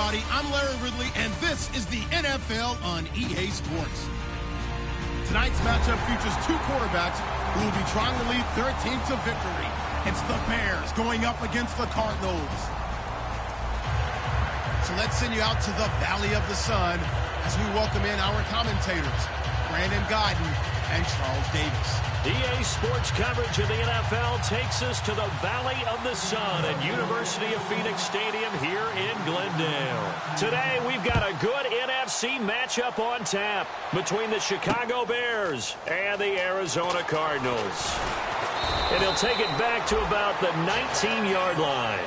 everybody. I'm Larry Ridley, and this is the NFL on EA Sports. Tonight's matchup features two quarterbacks who will be trying to lead their team to victory. It's the Bears going up against the Cardinals. So let's send you out to the Valley of the Sun as we welcome in our commentators, Brandon Guyton and Charles Davis. EA Sports coverage of the NFL takes us to the Valley of the Sun at University of Phoenix Stadium here in Glendale. Today, we've got a good NFC matchup on tap between the Chicago Bears and the Arizona Cardinals. And he'll take it back to about the 19-yard line.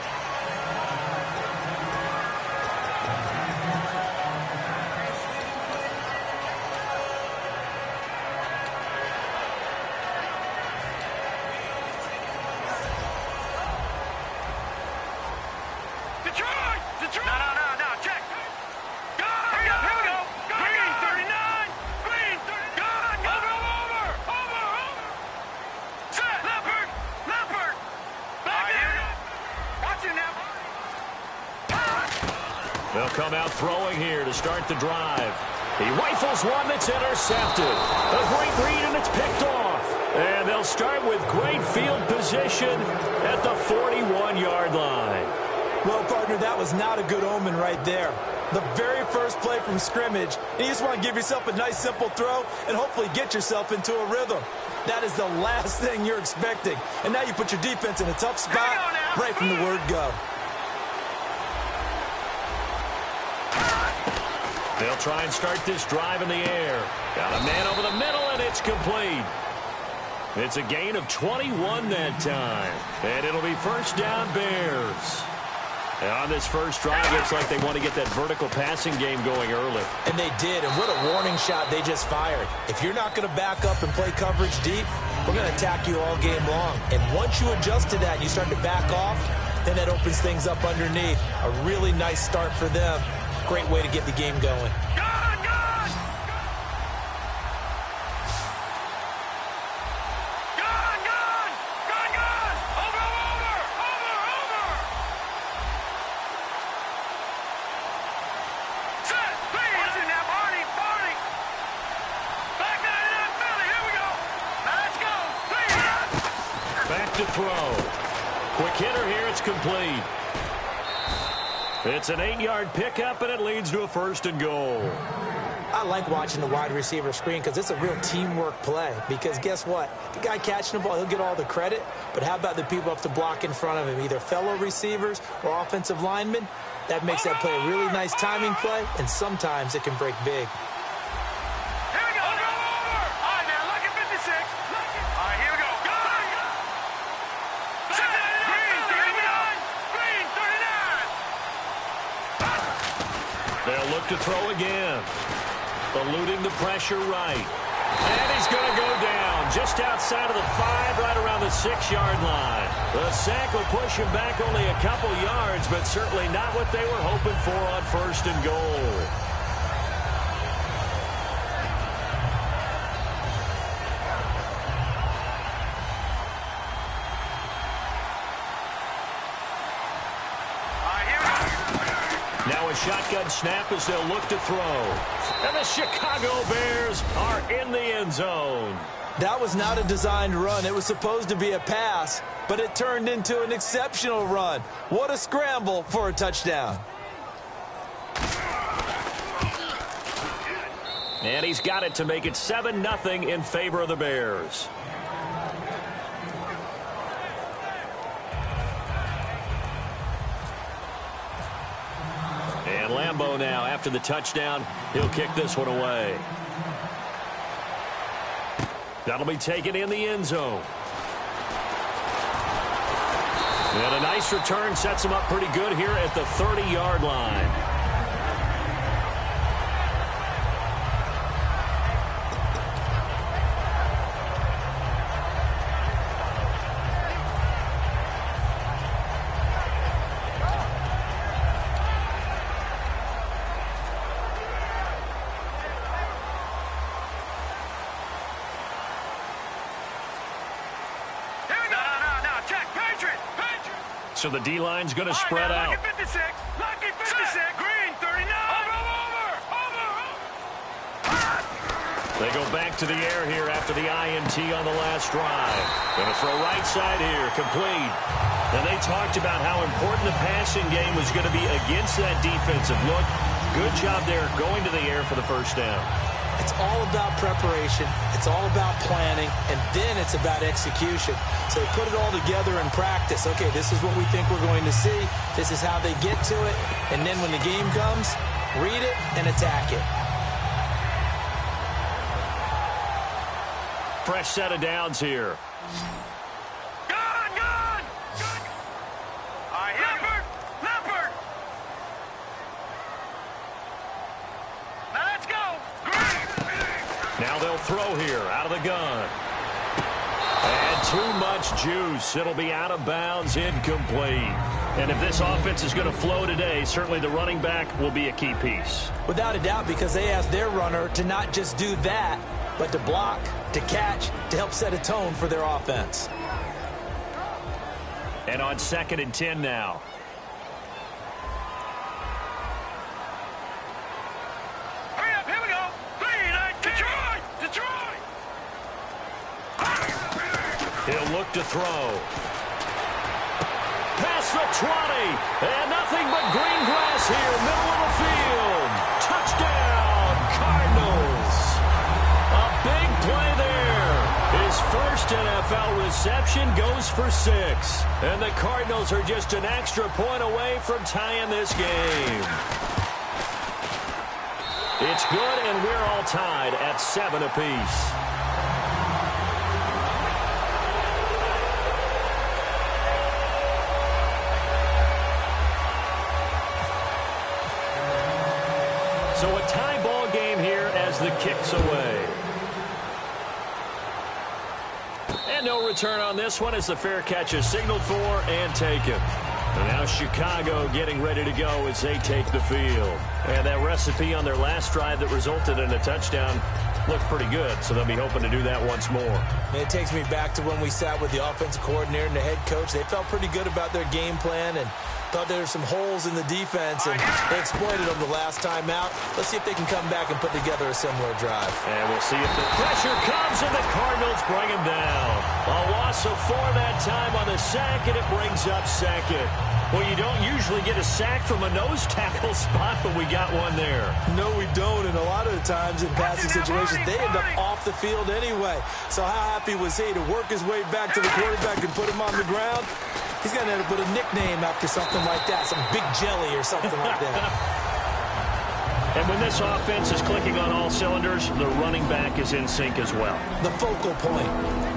They'll come out throwing here to start the drive. He rifles one that's intercepted. A great read, and it's picked off. And they'll start with great field position at the 41-yard line. Well, partner, that was not a good omen right there. The very first play from scrimmage, and you just want to give yourself a nice, simple throw and hopefully get yourself into a rhythm. That is the last thing you're expecting. And now you put your defense in a tough spot right from the word go. They'll try and start this drive in the air. Got a man over the middle, and it's complete. It's a gain of 21 that time. And it'll be first down, Bears. And on this first drive, looks like they want to get that vertical passing game going early. And they did, and what a warning shot they just fired. If you're not going to back up and play coverage deep, we're going to attack you all game long. And once you adjust to that and you start to back off, then that opens things up underneath. A really nice start for them. Great way to get the game going. Gun! Gun! Gun! Gun! Gun! Gun! Over! Over! Over! Over! Set! Please! Watching now, Barney! Barney! Back nine in Philly! Here we go! Now let's go! Please! Back to throw. Quick hitter here. It's complete. It's an 8-yard pickup, and it leads to a first and goal. I like watching the wide receiver screen because it's a real teamwork play. Because guess what? The guy catching the ball, he'll get all the credit. But how about the people up to block in front of him, either fellow receivers or offensive linemen? That makes that play a really nice timing play, and sometimes it can break big. Here we go! Over! Over! All right, now, look at 56. All right, here we go. Go! Set! Green! 39! Green! 39! They'll look to throw again. Eluding the pressure right. And he's going to go down just outside of the 5, right around the 6-yard line. The sack will push him back only a couple yards, but certainly not what they were hoping for on first and goal. Now a shotgun snap as they'll look to throw. And the Chicago Bears are in the end zone. That was not a designed run. It was supposed to be a pass, but it turned into an exceptional run. What a scramble for a touchdown. And he's got it to make it 7-0 in favor of the Bears. And Lambeau now, after the touchdown, he'll kick this one away. That'll be taken in the end zone. And a nice return sets him up pretty good here at the 30-yard line. Check, Patriot! So the D-line's going to spread out. Lucky 56! Lucky 56! Green! They go back to the air here after the INT on the last drive. Going to throw right side here, complete. And they talked about how important the passing game was going to be against that defensive look. Good job there going to the air for the first down. It's all about preparation. It's all about planning. And then it's about execution. So they put it all together in practice. Okay, this is what we think we're going to see. This is how they get to it. And then when the game comes, read it and attack it. Fresh set of downs here. Leopard! Now let's go! Now they'll throw here out of the gun. And too much juice. It'll be out of bounds, incomplete. And if this offense is going to flow today, certainly the running back will be a key piece. Without a doubt, because they asked their runner to not just do that, but to block, to catch, to help set a tone for their offense. And on 2nd and 10 now. Hurry up, here we go! Detroit! He'll look to throw. Past the 20. And nothing but green grass here, middle of the field. Touchdown, Cardinals. A big play there. His first NFL reception goes for 6. And the Cardinals are just an extra point away from tying this game. It's good, and we're all tied at 7 apiece. So a tie ball game here as the kick's away. And no return on this one as the fair catch is signaled for and taken. And now Chicago getting ready to go as they take the field. And that recipe on their last drive that resulted in a touchdown looked pretty good, so they'll be hoping to do that once more. It takes me back to when we sat with the offensive coordinator and the head coach. They felt pretty good about their game plan and thought there were some holes in the defense, and they exploited them the last time out. Let's see if they can come back and put together a similar drive. And we'll see if the pressure comes and the Cardinals bring him down. A loss of 4 that time on the sack, and it brings up 2nd. Well, you don't usually get a sack from a nose tackle spot, but we got one there. No, we don't, and a lot of the times in passing situations, they end up off the field anyway. So how happy was he to work his way back to the quarterback and put him on the ground? He's going to end up with a nickname after something like that, some big jelly or something like that. And when this offense is clicking on all cylinders, the running back is in sync as well. The focal point.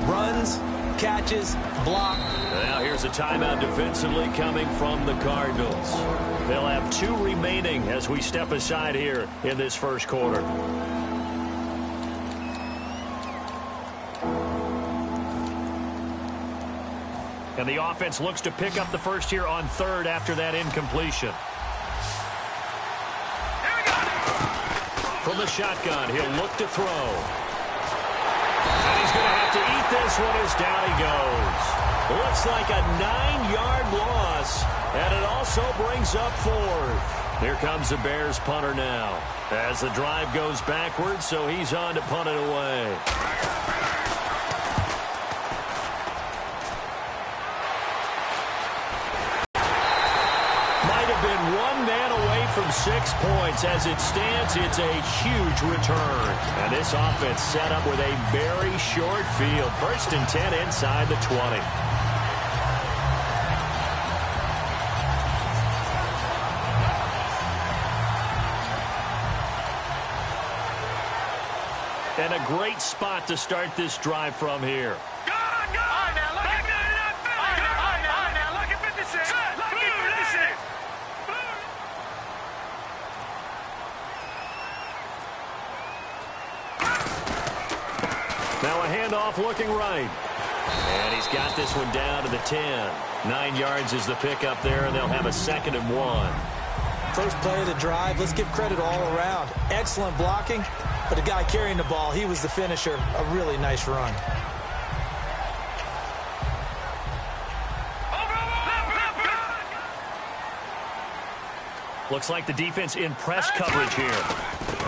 Runs, catches, block. Now here's a timeout defensively coming from the Cardinals. They'll have 2 remaining as we step aside here in this first quarter. And the offense looks to pick up the first here on 3rd after that incompletion. From the shotgun, he'll look to throw. And he's going to have to eat this one as down he goes. Looks like a 9-yard loss, and it also brings up 4th. Here comes the Bears punter now as the drive goes backwards, so he's on to punt it away. Might have been 1 man away from 6 points. As it stands, it's a huge return. And this offense set up with a very short field. 1st and 10 inside the 20. And a great spot to start this drive from here. Now a handoff looking right. And he's got this one down to the 10. 9 yards is the pickup there, and they'll have a 2nd and 1. First play of the drive, let's give credit all around. Excellent blocking, but the guy carrying the ball, he was the finisher. A really nice run. Looks like the defense in press coverage here.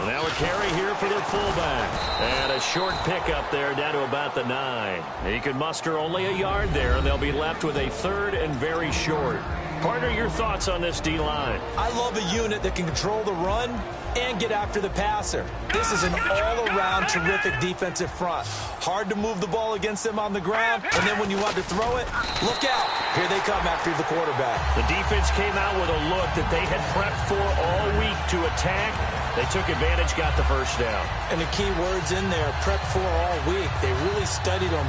And now a carry here for their fullback. And a short pickup there down to about the 9. He could muster only a yard there, and they'll be left with a 3rd and very short. Partner, your thoughts on this D-line? I love a unit that can control the run and get after the passer. This is an all-around terrific defensive front. Hard to move the ball against them on the ground, and then when you want to throw it, look out. Here they come after the quarterback. The defense came out with a look that they had prepped for all week to attack. They took advantage, got the first down. And the key words in there, prep for all week. They really studied them,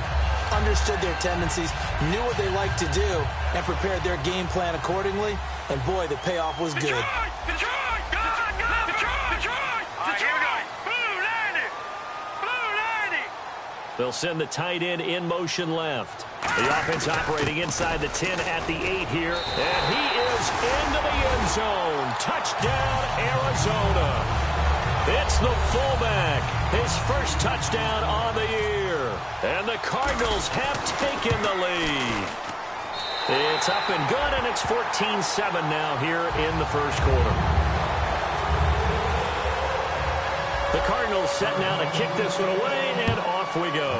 understood their tendencies, knew what they liked to do, and prepared their game plan accordingly. And boy, the payoff was good. They'll send the tight end in motion left. The offense operating inside the 10 at the 8 here. And he is into the end zone. Touchdown, Arizona. It's the fullback. His first touchdown on the year. And the Cardinals have taken the lead. It's up and good, and it's 14-7 now here in the first quarter. The Cardinals set now to kick this one away, and off we go.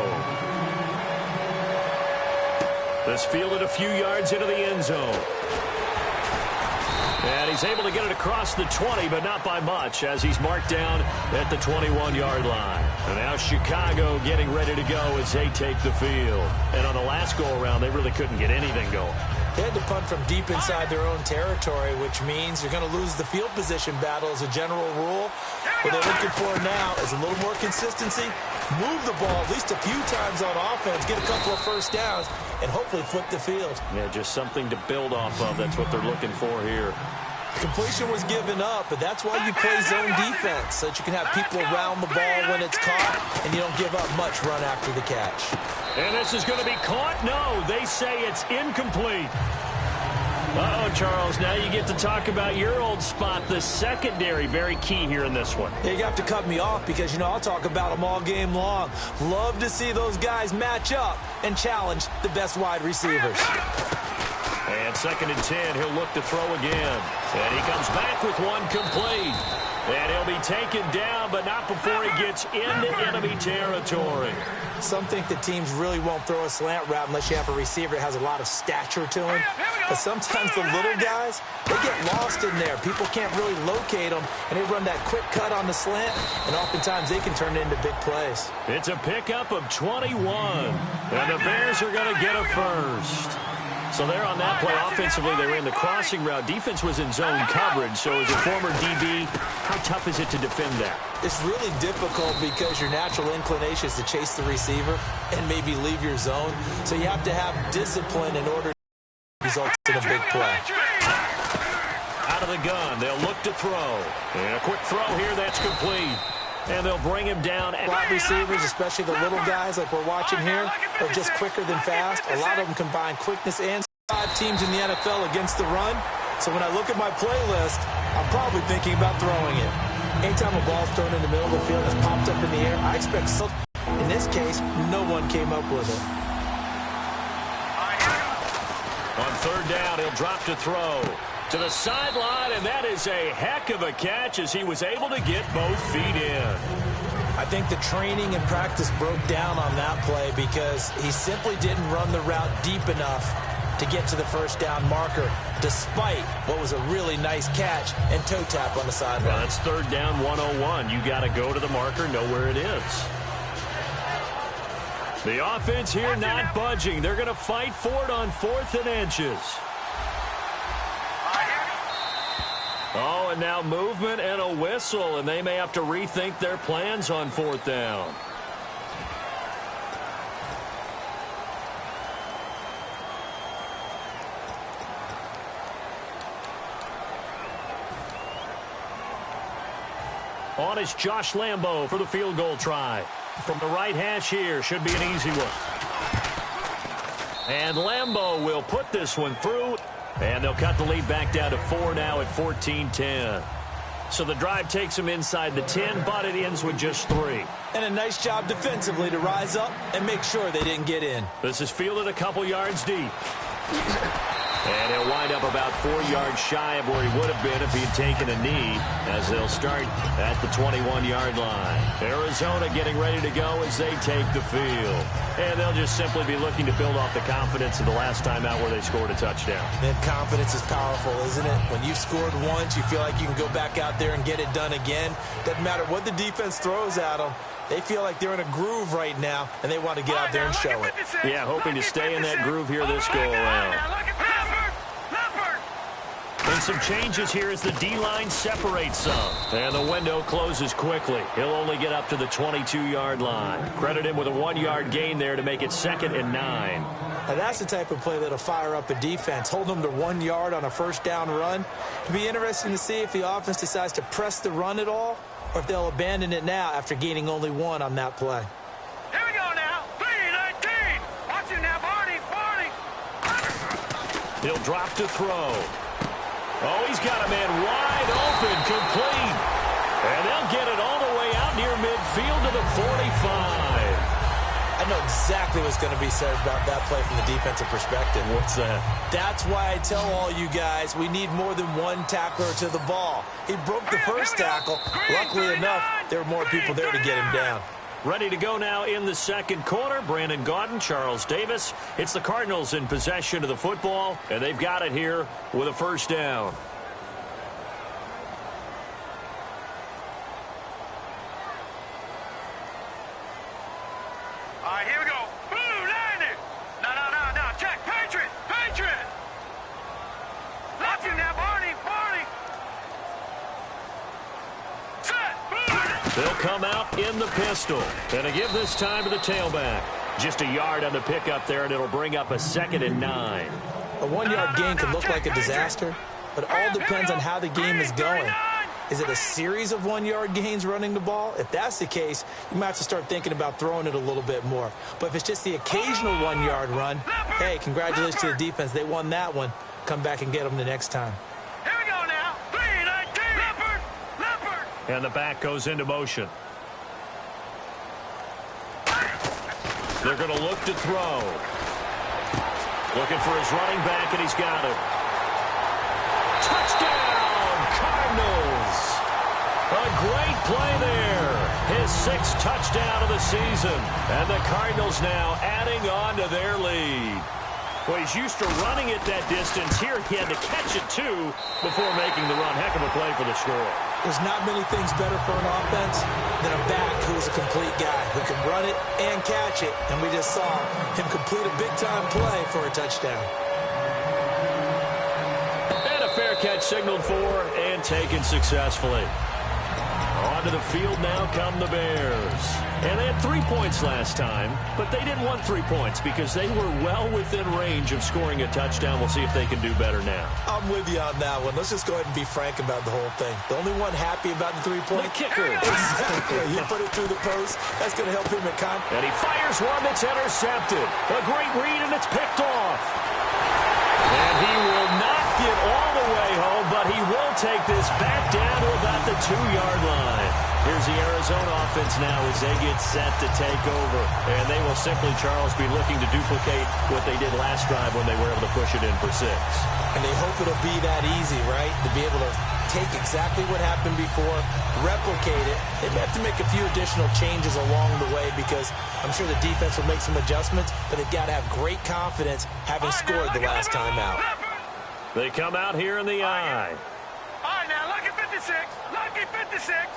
This fielded a few yards into the end zone. And he's able to get it across the 20, but not by much, as he's marked down at the 21-yard line. And now Chicago getting ready to go as they take the field. And on the last go-around, they really couldn't get anything going. They had to punt from deep inside their own territory, which means you're going to lose the field position battle as a general rule. What they're looking for now is a little more consistency, move the ball at least a few times on offense, get a couple of first downs, and hopefully flip the field. Yeah, just something to build off of. That's what they're looking for here. Completion was given up, but that's why you play zone defense, so that you can have people around the ball when it's caught, and you don't give up much run after the catch. And this is going to be caught? No, they say it's incomplete. Uh-oh, Charles, now you get to talk about your old spot, the secondary. Very key here in this one. Yeah, you have to cut me off because, I'll talk about them all game long. Love to see those guys match up and challenge the best wide receivers. And 2nd and 10, he'll look to throw again. And he comes back with one complete. And he'll be taken down, but not before he gets into enemy territory. Some think the teams really won't throw a slant route unless you have a receiver that has a lot of stature to him. But sometimes the little guys, they get lost in there. People can't really locate them, and they run that quick cut on the slant, and oftentimes they can turn it into big plays. It's a pickup of 21, and the Bears are going to get a first. So there on that play, offensively, they ran the crossing route. Defense was in zone coverage, so as a former DB, how tough is it to defend that? It's really difficult because your natural inclination is to chase the receiver and maybe leave your zone. So you have to have discipline in order to result in a big play. Out of the gun, they'll look to throw. And a quick throw here, that's complete. And they'll bring him down. Wide receivers, especially the little guys like we're watching here, are just quicker than fast. A lot of them combine quickness and 5 teams in the NFL against the run. So when I look at my playlist, I'm probably thinking about throwing it. Anytime a ball's thrown in the middle of the field and it's popped up in the air, I expect so. In this case, no one came up with it. On 3rd down, he'll drop to throw. To the sideline, and that is a heck of a catch as he was able to get both feet in. I think the training and practice broke down on that play because he simply didn't run the route deep enough to get to the first down marker, despite what was a really nice catch and toe tap on the sideline. Well, that's 3rd down 101. You got to go to the marker, know where it is. The offense here not budging. They're going to fight for it on 4th and inches. Oh, and now movement and a whistle, and they may have to rethink their plans on 4th down. On is Josh Lambo for the field goal try. From the right hash here, should be an easy one. And Lambo will put this one through. And they'll cut the lead back down to 4 now at 14-10. So the drive takes them inside the 10, but it ends with just 3. And a nice job defensively to rise up and make sure they didn't get in. This is fielded a couple yards deep. And he'll wind up about 4 yards shy of where he would have been if he had taken a knee, as they'll start at the 21-yard line. Arizona getting ready to go as they take the field. And they'll just simply be looking to build off the confidence of the last time out where they scored a touchdown. And confidence is powerful, isn't it? When you've scored once, you feel like you can go back out there and get it done again. Doesn't matter what the defense throws at them. They feel like they're in a groove right now, and they want to get out there and show it. Yeah, hoping to stay in that groove here this go-around. And some changes here as the D-line separates some. And the window closes quickly. He'll only get up to the 22-yard line. Credit him with a 1-yard gain there to make it 2nd and 9. Now that's the type of play that'll fire up a defense. Hold them to 1 yard on a first down run. It'll be interesting to see if the offense decides to press the run at all, or if they'll abandon it now after gaining only 1 on that play. Here we go now. 3-19. Watch it now, Barney. He'll drop to throw. Oh, he's got a man wide open, complete. And they'll get it all the way out near midfield to the 45. I know exactly what's going to be said about that play from the defensive perspective. What's that? That's why I tell all you guys we need more than one tackler to the ball. He broke the first tackle. Luckily enough, there were more people there to get him down. Ready to go now in the second quarter. Brandon Gaudin, Charles Davis. It's the Cardinals in possession of the football, and they've got it here with a first down. All right, here we go. Blue, line it. No. Check. Patriot. Watch him now, Barney. Set. They'll come out in the pistol. And to give this time to the tailback. Just a yard on the pickup there, and it'll bring up a 2nd and 9. A 1-yard gain can look like a disaster, but it all depends on how the game is going. Is it a series of 1-yard gains running the ball? If that's the case, you might have to start thinking about throwing it a little bit more. But if it's just the occasional 1-yard run, hey, congratulations to the defense. They won that one. Come back and get them the next time. Here we go now. 3-19. Leopard. And the back goes into motion. They're going to look to throw. Looking for his running back, and he's got it. Touchdown, Cardinals. A great play there. His 6th touchdown of the season. And the Cardinals now adding on to their lead. Well, he's used to running it that distance. Here he had to catch it, too, before making the run. Heck of a play for the score. There's not many things better for an offense than a back who's a complete guy who can run it and catch it. And we just saw him complete a big-time play for a touchdown. And a fair catch signaled for and taken successfully. Onto the field now come the Bears. And they had 3 points last time, but they didn't want 3 points because they were well within range of scoring a touchdown. We'll see if they can do better now. I'm with you on that one. Let's just go ahead and be frank about the whole thing. The only one happy about the 3-point kicker. Exactly. You put it through the post. That's going to help him at And he fires one that's intercepted. A great read, and it's picked off. And he will not get all the way home, but he will take this back down to about the 2-yard line. Here's the Arizona offense now as they get set to take over. And they will simply, Charles, be looking to duplicate what they did last drive when they were able to push it in for 6. And they hope it'll be that easy, right? To be able to take exactly what happened before, replicate it. They may have to make a few additional changes along the way because I'm sure the defense will make some adjustments, but they've got to have great confidence having scored the last time out. They come out here in the eye. All right, now, lucky 56. Lucky 56.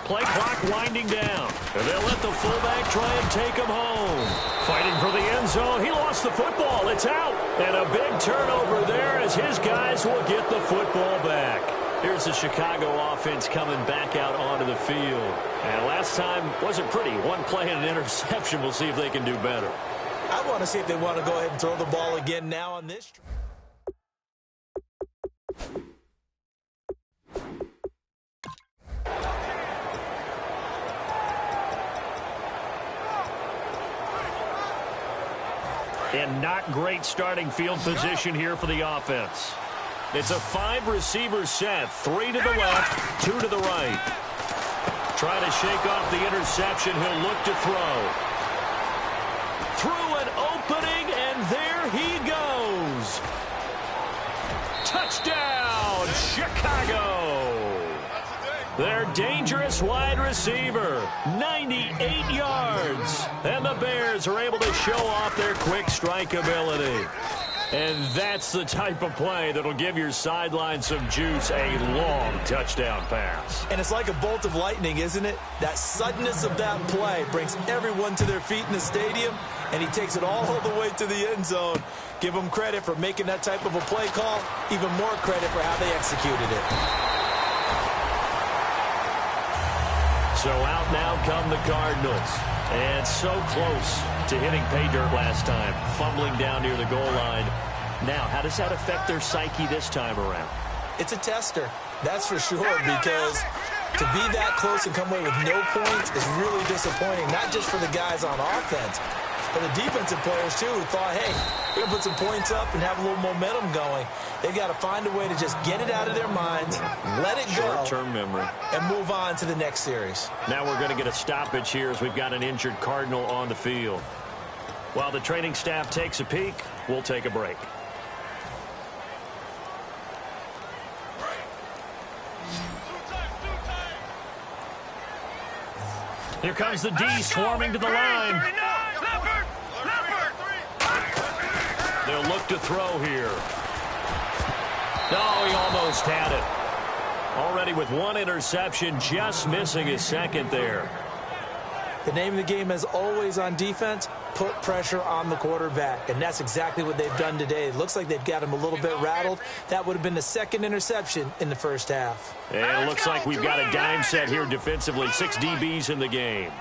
Play clock winding down. And they'll let the fullback try and take him home. Fighting for the end zone. He lost the football. It's out. And a big turnover there as his guys will get the football back. Here's the Chicago offense coming back out onto the field. And last time wasn't pretty. One play and an interception. We'll see if they can do better. I want to see if they want to go ahead and throw the ball again now on this. And not great starting field position here for the offense. It's a 5-receiver set. 3 to the left, 2 to the right. Trying to shake off the interception. He'll look to throw. through an opening, and there he goes. Touchdown, Chicago. Their dangerous wide receiver, 98 yards. And the Bears are able to show off their quick strike ability. And that's the type of play that'll give your sideline some juice, a long touchdown pass. And it's like a bolt of lightning, isn't it? That suddenness of that play brings everyone to their feet in the stadium, and he takes it all the way to the end zone. Give him credit for making that type of a play call, even more credit for how they executed it. So out now come the Cardinals. And so close to hitting pay dirt last time, fumbling down near the goal line. Now, how does that affect their psyche this time around? It's a tester, that's for sure, because to be that close and come away with no points is really disappointing, not just for the guys on offense, but the defensive players, too, who thought, hey, we're going to put some points up and have a little momentum going. They've got to find a way to just get it out of their minds, let it go, short-term memory, and move on to the next series. Now we're going to get a stoppage here as we've got an injured Cardinal on the field. While the training staff takes a peek, we'll take a break. Here comes the D swarming to the line. They'll look to throw here. Oh, he almost had it. Already with one interception, just missing his second there. The name of the game, as always on defense, put pressure on the quarterback, and that's exactly what they've done today. It looks like they've got him a little bit rattled. That would have been the second interception in the first half. And it looks like we've got a dime set here defensively. 6 DBs in the game.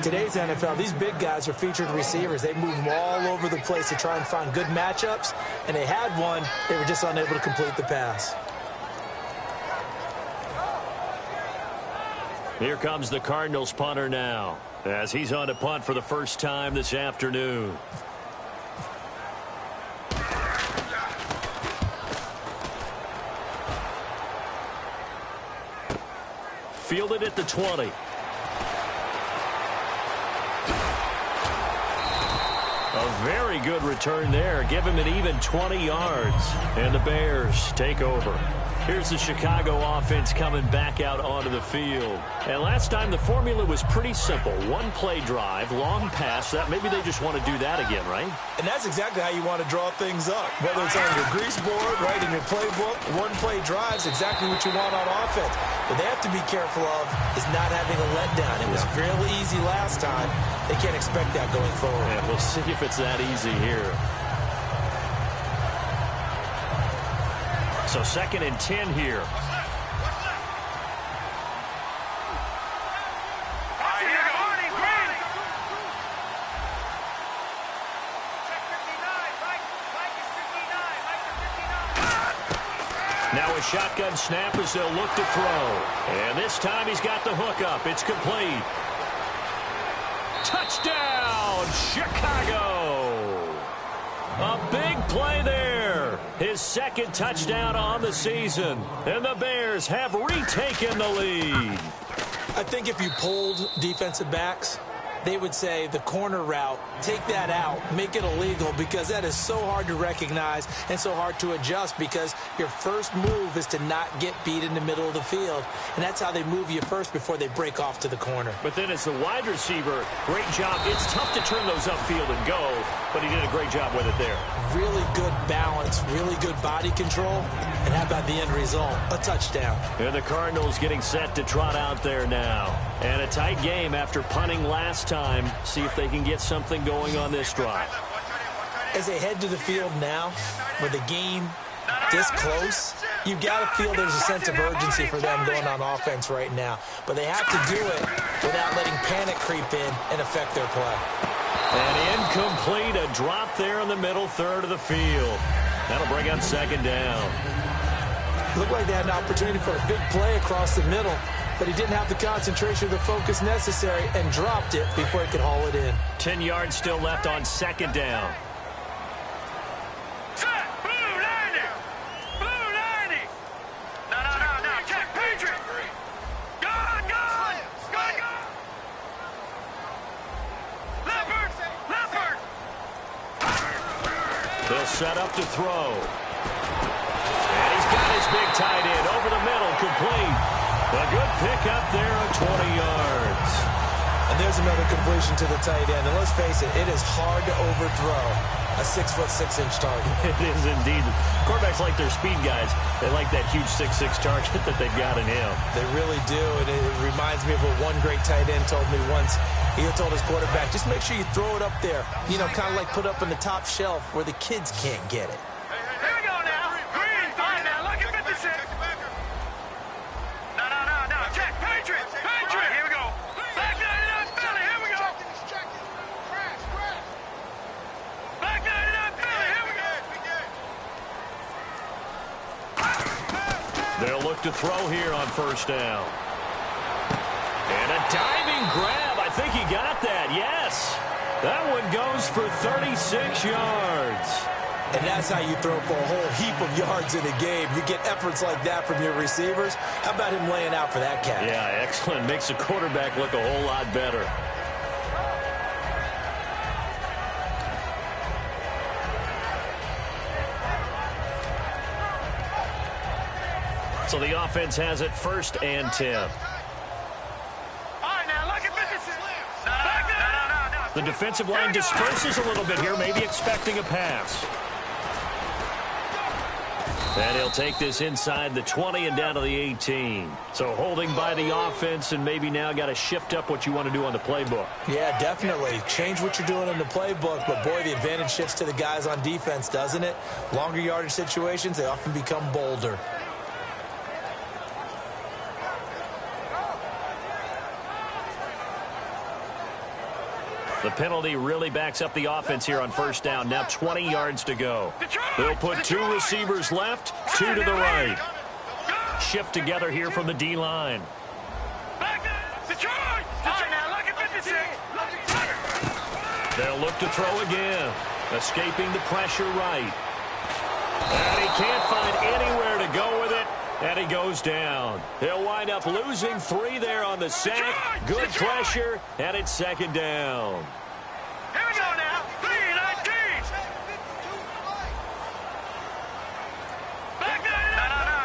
Today's NFL, these big guys are featured receivers. They move them all over the place to try and find good matchups, and they had one. They were just unable to complete the pass. Here comes the Cardinals punter now, as he's on to punt for the first time this afternoon. Fielded at the 20. A very good return there. Give him an even 20 yards. And the Bears take over. Here's the Chicago offense coming back out onto the field. And last time the formula was pretty simple. One play drive, long pass. That maybe they just want to do that again, right? And that's exactly how you want to draw things up. Whether it's on your grease board, right, in your playbook, one play drive is exactly what you want on offense. What they have to be careful of is not having a letdown. It was fairly easy last time. They can't expect that going forward. And we'll see if it's that easy here. So 2nd and 10 here. Now a shotgun snap as they'll look to throw. And this time he's got the hook up. It's complete. Touchdown, Chicago! A big play there. His second touchdown on the season. And the Bears have retaken the lead. I think if you polled defensive backs, they would say the corner route, take that out, make it illegal, because that is so hard to recognize and so hard to adjust, because your first move is to not get beat in the middle of the field. And that's how they move you first before they break off to the corner. But then as the wide receiver, great job. It's tough to turn those upfield and go, but he did a great job with it there. Really good balance, really good body control. And how about the end result? A touchdown. And the Cardinals getting set to trot out there now. And a tight game after punting last time. See if they can get something going on this drive. As they head to the field now, with the game this close, you've got to feel there's a sense of urgency for them going on offense right now. But they have to do it without letting panic creep in and affect their play. And incomplete, a drop there in the middle third of the field. That'll bring up 2nd down. Looked like they had an opportunity for a big play across the middle, but he didn't have the concentration or the focus necessary and dropped it before he could haul it in. 10 yards still left on 2nd down. set up to throw. And he's got his big tight end over the middle, complete. A good pickup there of 20 yards. And there's another completion to the tight end. And let's face it, it is hard to overthrow a 6'6" target. It is indeed. Quarterbacks like their speed guys. They like that huge 6'6" target that they've got in him. They really do, and it reminds me of what one great tight end told me once. He told his quarterback, just make sure you throw it up there. You know, kind of like put up on the top shelf where the kids can't get it. Here we go now. Green. Fine now. Look at 56. No. Check. Patriot. Here we go. Back 99 Philly. Here we go. Back 99 Philly. Here we go. They'll look to throw here on first down. And a diving grab. I think he got that. Yes. That one goes for 36 yards. And that's how you throw for a whole heap of yards in a game. You get efforts like that from your receivers. How about him laying out for that catch? Yeah, excellent. Makes the quarterback look a whole lot better. So the offense has it 1st and 10. The defensive line disperses a little bit here, maybe expecting a pass. And he'll take this inside the 20 and down to the 18. So holding by the offense, and maybe now got to shift up what you want to do on the playbook. Yeah, definitely. Change what you're doing in the playbook, but boy, the advantage shifts to the guys on defense, doesn't it? Longer yardage situations, they often become bolder. The penalty really backs up the offense here on first down. Now 20 yards to go. They'll put 2 receivers left, 2 to the right. Shift together here from the D-line. They'll look to throw again. Escaping the pressure right. And he can't find anywhere to go with it. And he goes down. He'll wind up losing 3 there on the sack. Good pressure, and it's 2nd down. Here we go now. 3-19. Back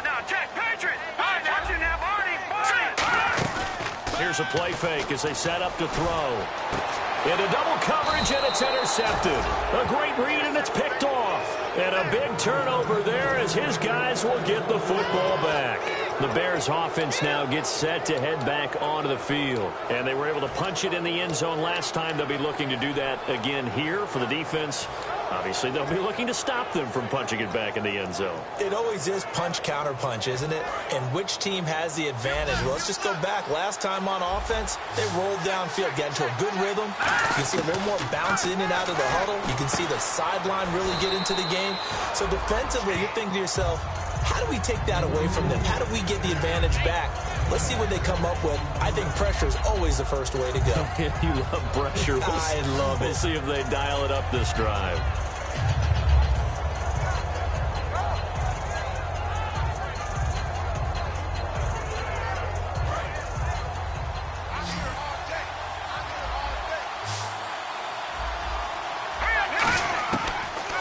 no. Check. Patriot. Watching now, Barney. Here's a play fake as they set up to throw. Into double coverage, and it's intercepted. A great read, and it's picked off. And a big turnover there as his guys will get the football back. The Bears offense now gets set to head back onto the field. And they were able to punch it in the end zone last time. They'll be looking to do that again here for the defense. Obviously, they'll be looking to stop them from punching it back in the end zone. It always is punch, counter punch, isn't it? And which team has the advantage? Well, let's just go back. Last time on offense, they rolled downfield, get into a good rhythm. You can see a little more bounce in and out of the huddle. You can see the sideline really get into the game. So defensively, you're thinking to yourself, how do we take that away from them? How do we get the advantage back? Let's see what they come up with. I think pressure is always the first way to go. You love pressure. I love it. We'll see if they dial it up this drive.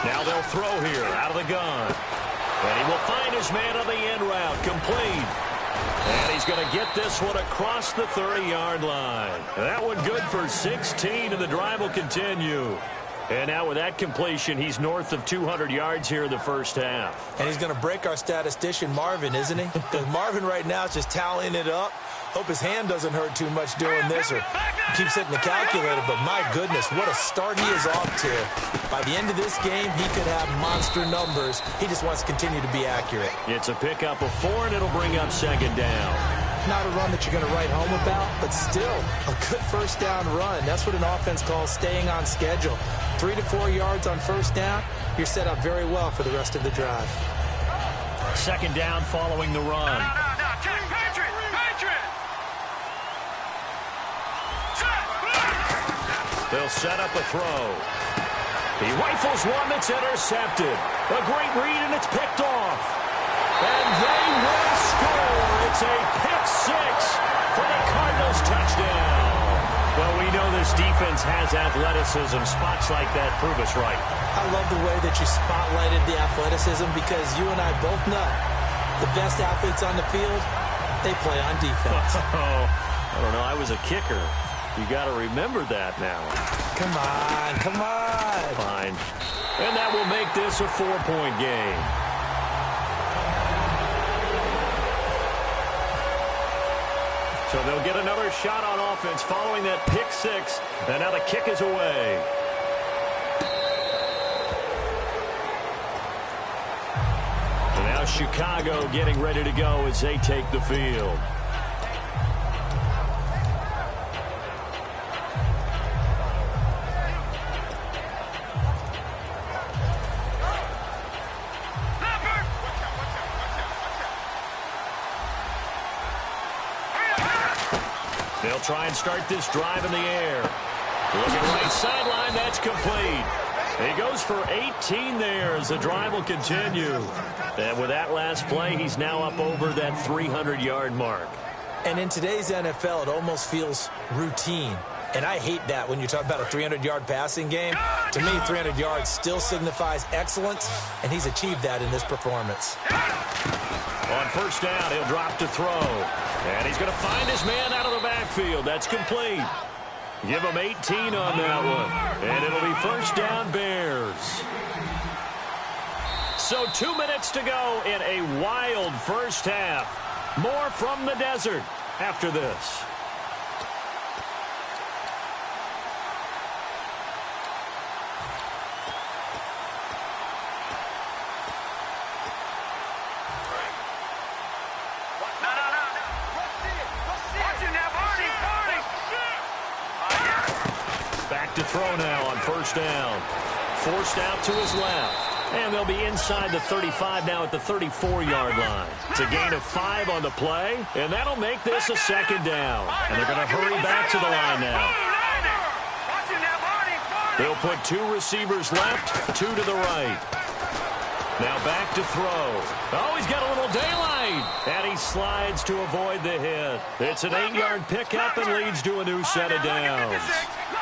Now they'll throw here out of the gun. And he will find his man on the end route. Complete. And he's going to get this one across the 30-yard line. That one good for 16, and the drive will continue. And now with that completion, he's north of 200 yards here in the first half. And he's going to break our statistician, Marvin, isn't he? Because Marvin right now is just tallying it up. Hope his hand doesn't hurt too much doing this or keeps hitting the calculator. But my goodness, what a start he is off to. By the end of this game, he could have monster numbers. He just wants to continue to be accurate. It's a pickup of 4, and it'll bring up 2nd down. Not a run that you're going to write home about, but still a good first down run. That's what an offense calls staying on schedule. 3 to 4 yards on first down, you're set up very well for the rest of the drive. 2nd down following the run. No. Check. Patriot. They'll set up a throw. He rifles one that's intercepted. A great read, and it's picked off. And they will score. It's a pick 6 for the Cardinals touchdown. Well, we know this defense has athleticism. Spots like that prove us right. I love the way that you spotlighted the athleticism because you and I both know the best athletes on the field, they play on defense. Oh, I don't know. I was a kicker. You got to remember that now. Come on, come on. Fine. And that will make this a 4-point game. So they'll get another shot on offense following that pick six. And now the kick is away. And now Chicago getting ready to go as they take the field. They'll try and start this drive in the air. Looking right sideline, that's complete. He goes for 18 there as the drive will continue. And with that last play, he's now up over that 300-yard mark. And in today's NFL, it almost feels routine. And I hate that when you talk about a 300-yard passing game. To me, 300 yards still signifies excellence, and he's achieved that in this performance. On first down, he'll drop to throw. And he's going to find his man out of the backfield. That's complete. Give him 18 on that one. And it'll be first down, Bears. So 2 minutes to go in a wild first half. More from the desert after this. To throw now on first down. Forced out to his left. And they'll be inside the 35 now at the 34-yard line. It's a gain of 5 on the play, and that'll make this a second down. And they're going to hurry back to the line now. They'll put 2 receivers left, 2 to the right. Now back to throw. Oh, he's got a little daylight. And he slides to avoid the hit. It's an 8-yard pickup and leads to a new set of downs.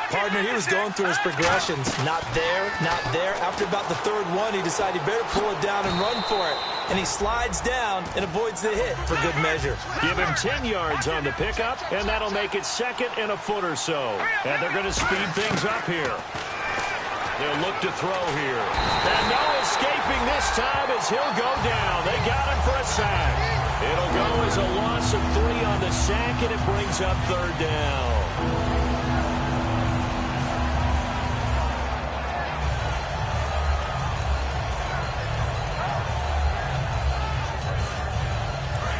Partner, he was going through his progressions. Not there, not there. After about the third one, he decided he better pull it down and run for it. And he slides down and avoids the hit for good measure. Give him 10 yards on the pickup, and that'll make it second and a foot or so. And they're going to speed things up here. They'll look to throw here. And no escaping this time as he'll go down. They got him for a sack. It'll go as a loss of 3 on the sack, and it brings up third down.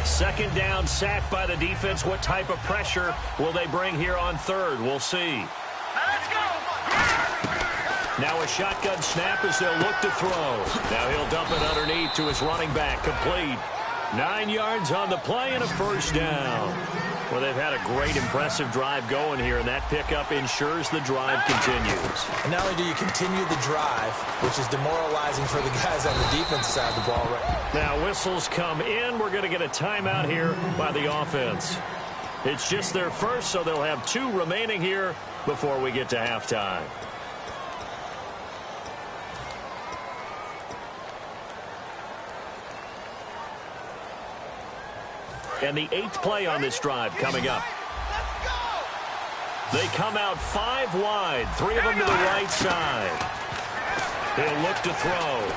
Second down, sack by the defense. What type of pressure will they bring here on third? We'll see. Let's go. Now a shotgun snap as they'll look to throw. Now he'll dump it underneath to his running back. Complete. 9 yards on the play and a first down. Well, they've had a great, impressive drive going here, and that pickup ensures the drive continues. And not only do you continue the drive, which is demoralizing for the guys on the defense side of the ball. Right now whistles come in. We're going to get a timeout here by the offense. It's just their first, so they'll have 2 remaining here before we get to halftime. And the 8th play on this drive coming up. They come out 5 wide, 3 of them to the right side. He'll look to throw.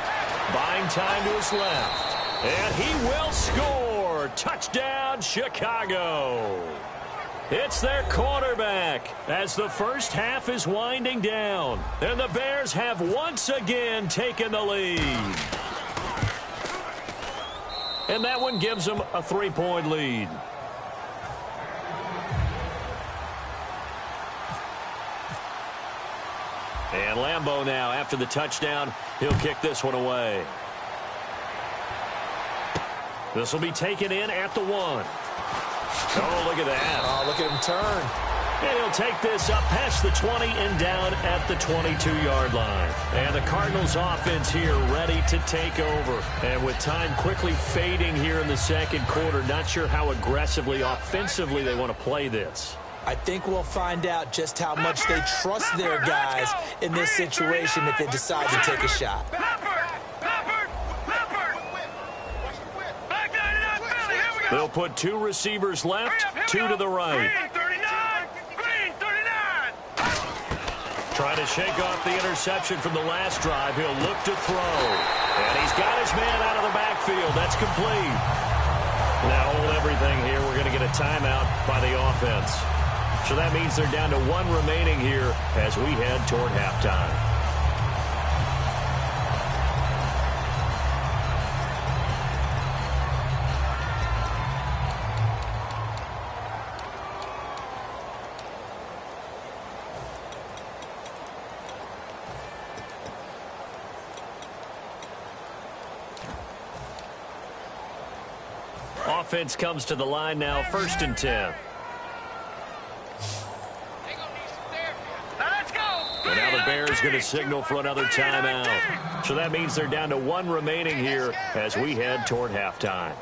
Buying time to his left. And he will score. Touchdown, Chicago. It's their quarterback as the first half is winding down. And the Bears have once again taken the lead. And that one gives them a 3-point lead. And Lambeau now, after the touchdown, he'll kick this one away. This will be taken in at the 1. Oh, look at that. Oh, look at him turn. And he'll take this up past the 20 and down at the 22-yard line. And the Cardinals offense here ready to take over. And with time quickly fading here in the second quarter, not sure how aggressively, offensively they want to play this. I think we'll find out just how much they trust their guys in this situation if they decide to take a shot. They'll put 2 receivers left, 2 to the right. Trying to shake off the interception from the last drive. He'll look to throw. And he's got his man out of the backfield. That's complete. Now hold everything here. We're going to get a timeout by the offense. So that means they're down to 1 remaining here as we head toward halftime. Offense comes to the line now, 1st and 10. And now the Bears going to signal for another timeout. So that means they're down to 1 remaining here as we head toward halftime.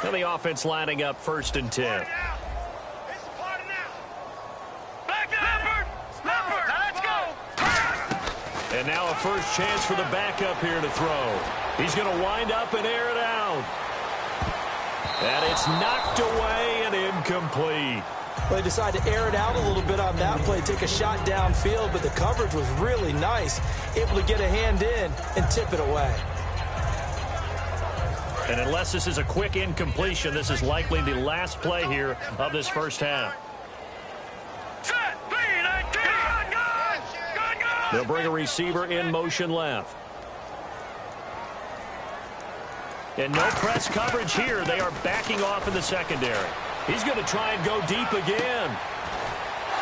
Now the offense lining up 1st and 10. And now a first chance for the backup here to throw. He's going to wind up and air it out. And it's knocked away and incomplete. Well, they decided to air it out a little bit on that play, take a shot downfield, but the coverage was really nice. Able to get a hand in and tip it away. And unless this is a quick incompletion, this is likely the last play here of this first half. They'll bring a receiver in motion left. And no press coverage here. They are backing off in the secondary. He's going to try and go deep again.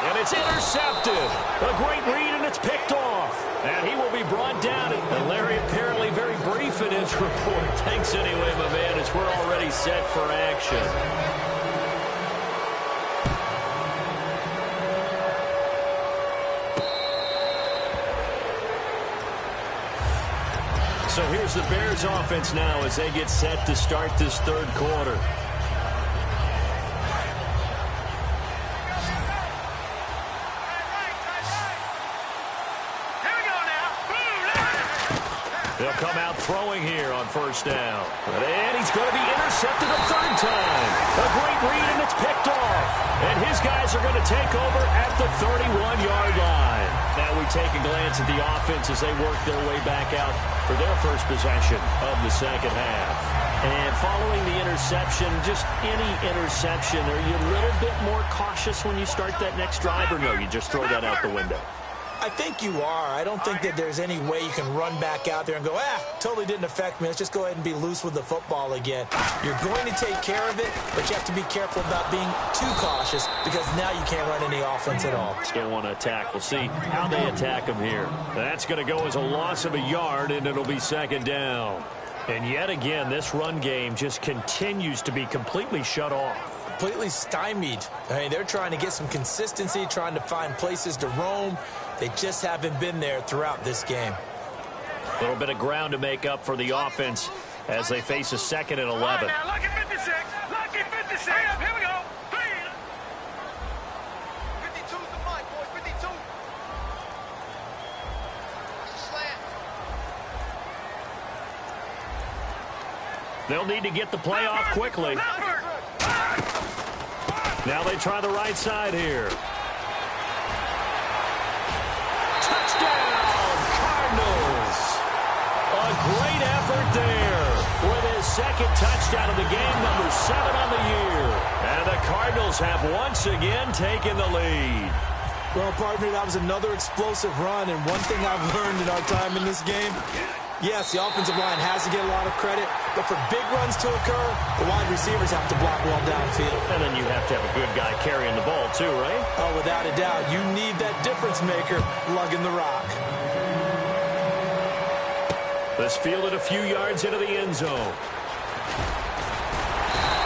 And it's intercepted. A great read, and it's picked off. And he will be brought down. And Larry apparently very brief in his report. Thanks anyway, my man, as we're already set for action. So here's the Bears offense now as they get set to start this 3rd quarter. They'll come out throwing here on 1st down. And he's going to be intercepted a 3rd time. A great read, and it's picked off. And his guys are going to take over at the 31-yard line. Now we take a glance at the offense as they work their way back out for their first possession of the 2nd half. And following the interception, just any interception, are you a little bit more cautious when you start that next drive, or no, you just throw that out the window? I think you are. I don't think that there's any way you can run back out there and go, totally didn't affect me. Let's just go ahead and be loose with the football again. You're going to take care of it, but you have to be careful about being too cautious because now you can't run any offense at all. Still want to attack. We'll see how they attack him here. That's going to go as a loss of a yard, and it'll be 2nd down. And yet again, this run game just continues to be completely shut off. Completely stymied. I mean, they're trying to get some consistency, trying to find places to roam. They just haven't been there throughout this game. A little bit of ground to make up for the offense as they face a 2nd and 11. Now, lucky 56. Lucky 56. Here we go. 52's the mic, boys. 52. Slant. They'll need to get the play off quickly. Now they try the right side here. Touchdown, Cardinals. A great effort there with his 2nd touchdown of the game, number 7 on the year. And the Cardinals have once again taken the lead. Well, partner, that was another explosive run, and one thing I've learned in our time in this game, yes, the offensive line has to get a lot of credit, but for big runs to occur, the wide receivers have to block well downfield. And then you have to have a good guy carrying the ball too, right? Oh, without a doubt. You need that difference maker lugging the rock. This fielded a few yards into the end zone.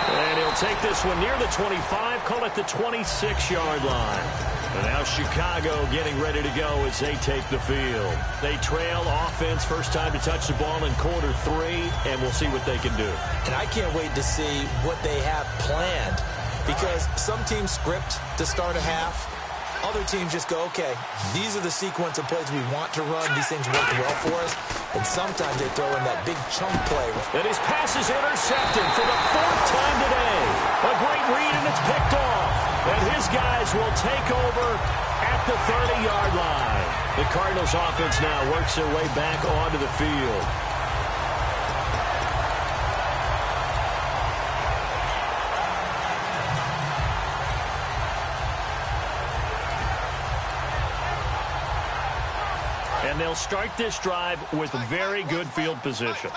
And he'll take this one near the 25, call it the 26-yard line. And now Chicago getting ready to go as they take the field. They trail offense, first time to touch the ball in quarter 3, and we'll see what they can do. And I can't wait to see what they have planned, because some teams script to start a half. Other teams just go, okay, these are the sequence of plays we want to run. These things work well for us. And sometimes they throw in that big chunk play. And his pass is intercepted for the 4th time today. A great read, and it's picked off. And his guys will take over at the 30-yard line. The Cardinals offense now works their way back onto the field. And they'll start this drive with very good field position.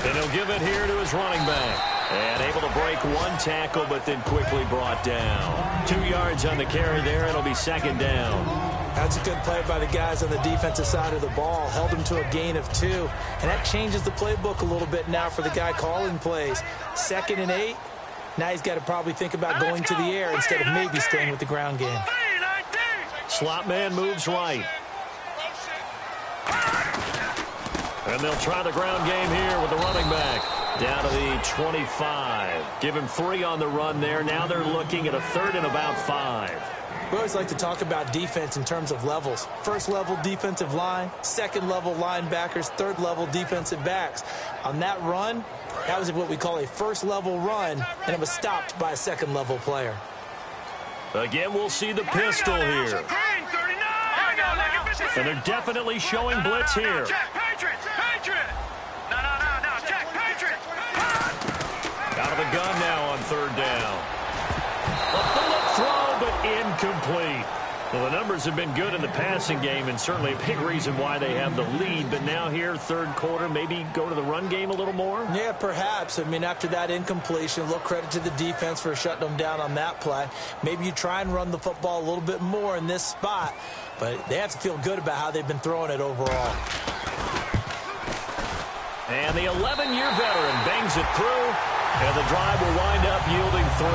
And he'll give it here to his running back. And able to break one tackle, but then quickly brought down. 2 yards on the carry there. It'll be 2nd down. That's a good play by the guys on the defensive side of the ball. Held him to a gain of 2. And that changes the playbook a little bit now for the guy calling plays. 2nd and 8. Now he's got to probably think about going to the air instead of maybe staying with the ground game. Slot man moves right. And they'll try the ground game here with the running back. Down to the 25. Give him 3 on the run there. Now they're looking at a 3rd and about 5. We always like to talk about defense in terms of levels. 1st level defensive line, 2nd level linebackers, 3rd level defensive backs. On that run, that was what we call a 1st level run, and it was stopped by a 2nd level player. Again, we'll see the pistol here. And they're definitely showing blitz here. Out of the gun now on 3rd down. A bullet throw, but incomplete. Well, the numbers have been good in the passing game, and certainly a big reason why they have the lead. But now here, 3rd quarter, maybe go to the run game a little more? Yeah, perhaps. I mean, after that incompletion, a little credit to the defense for shutting them down on that play. Maybe you try and run the football a little bit more in this spot, but they have to feel good about how they've been throwing it overall. And the 11-year veteran bangs it through, and the drive will wind up yielding 3.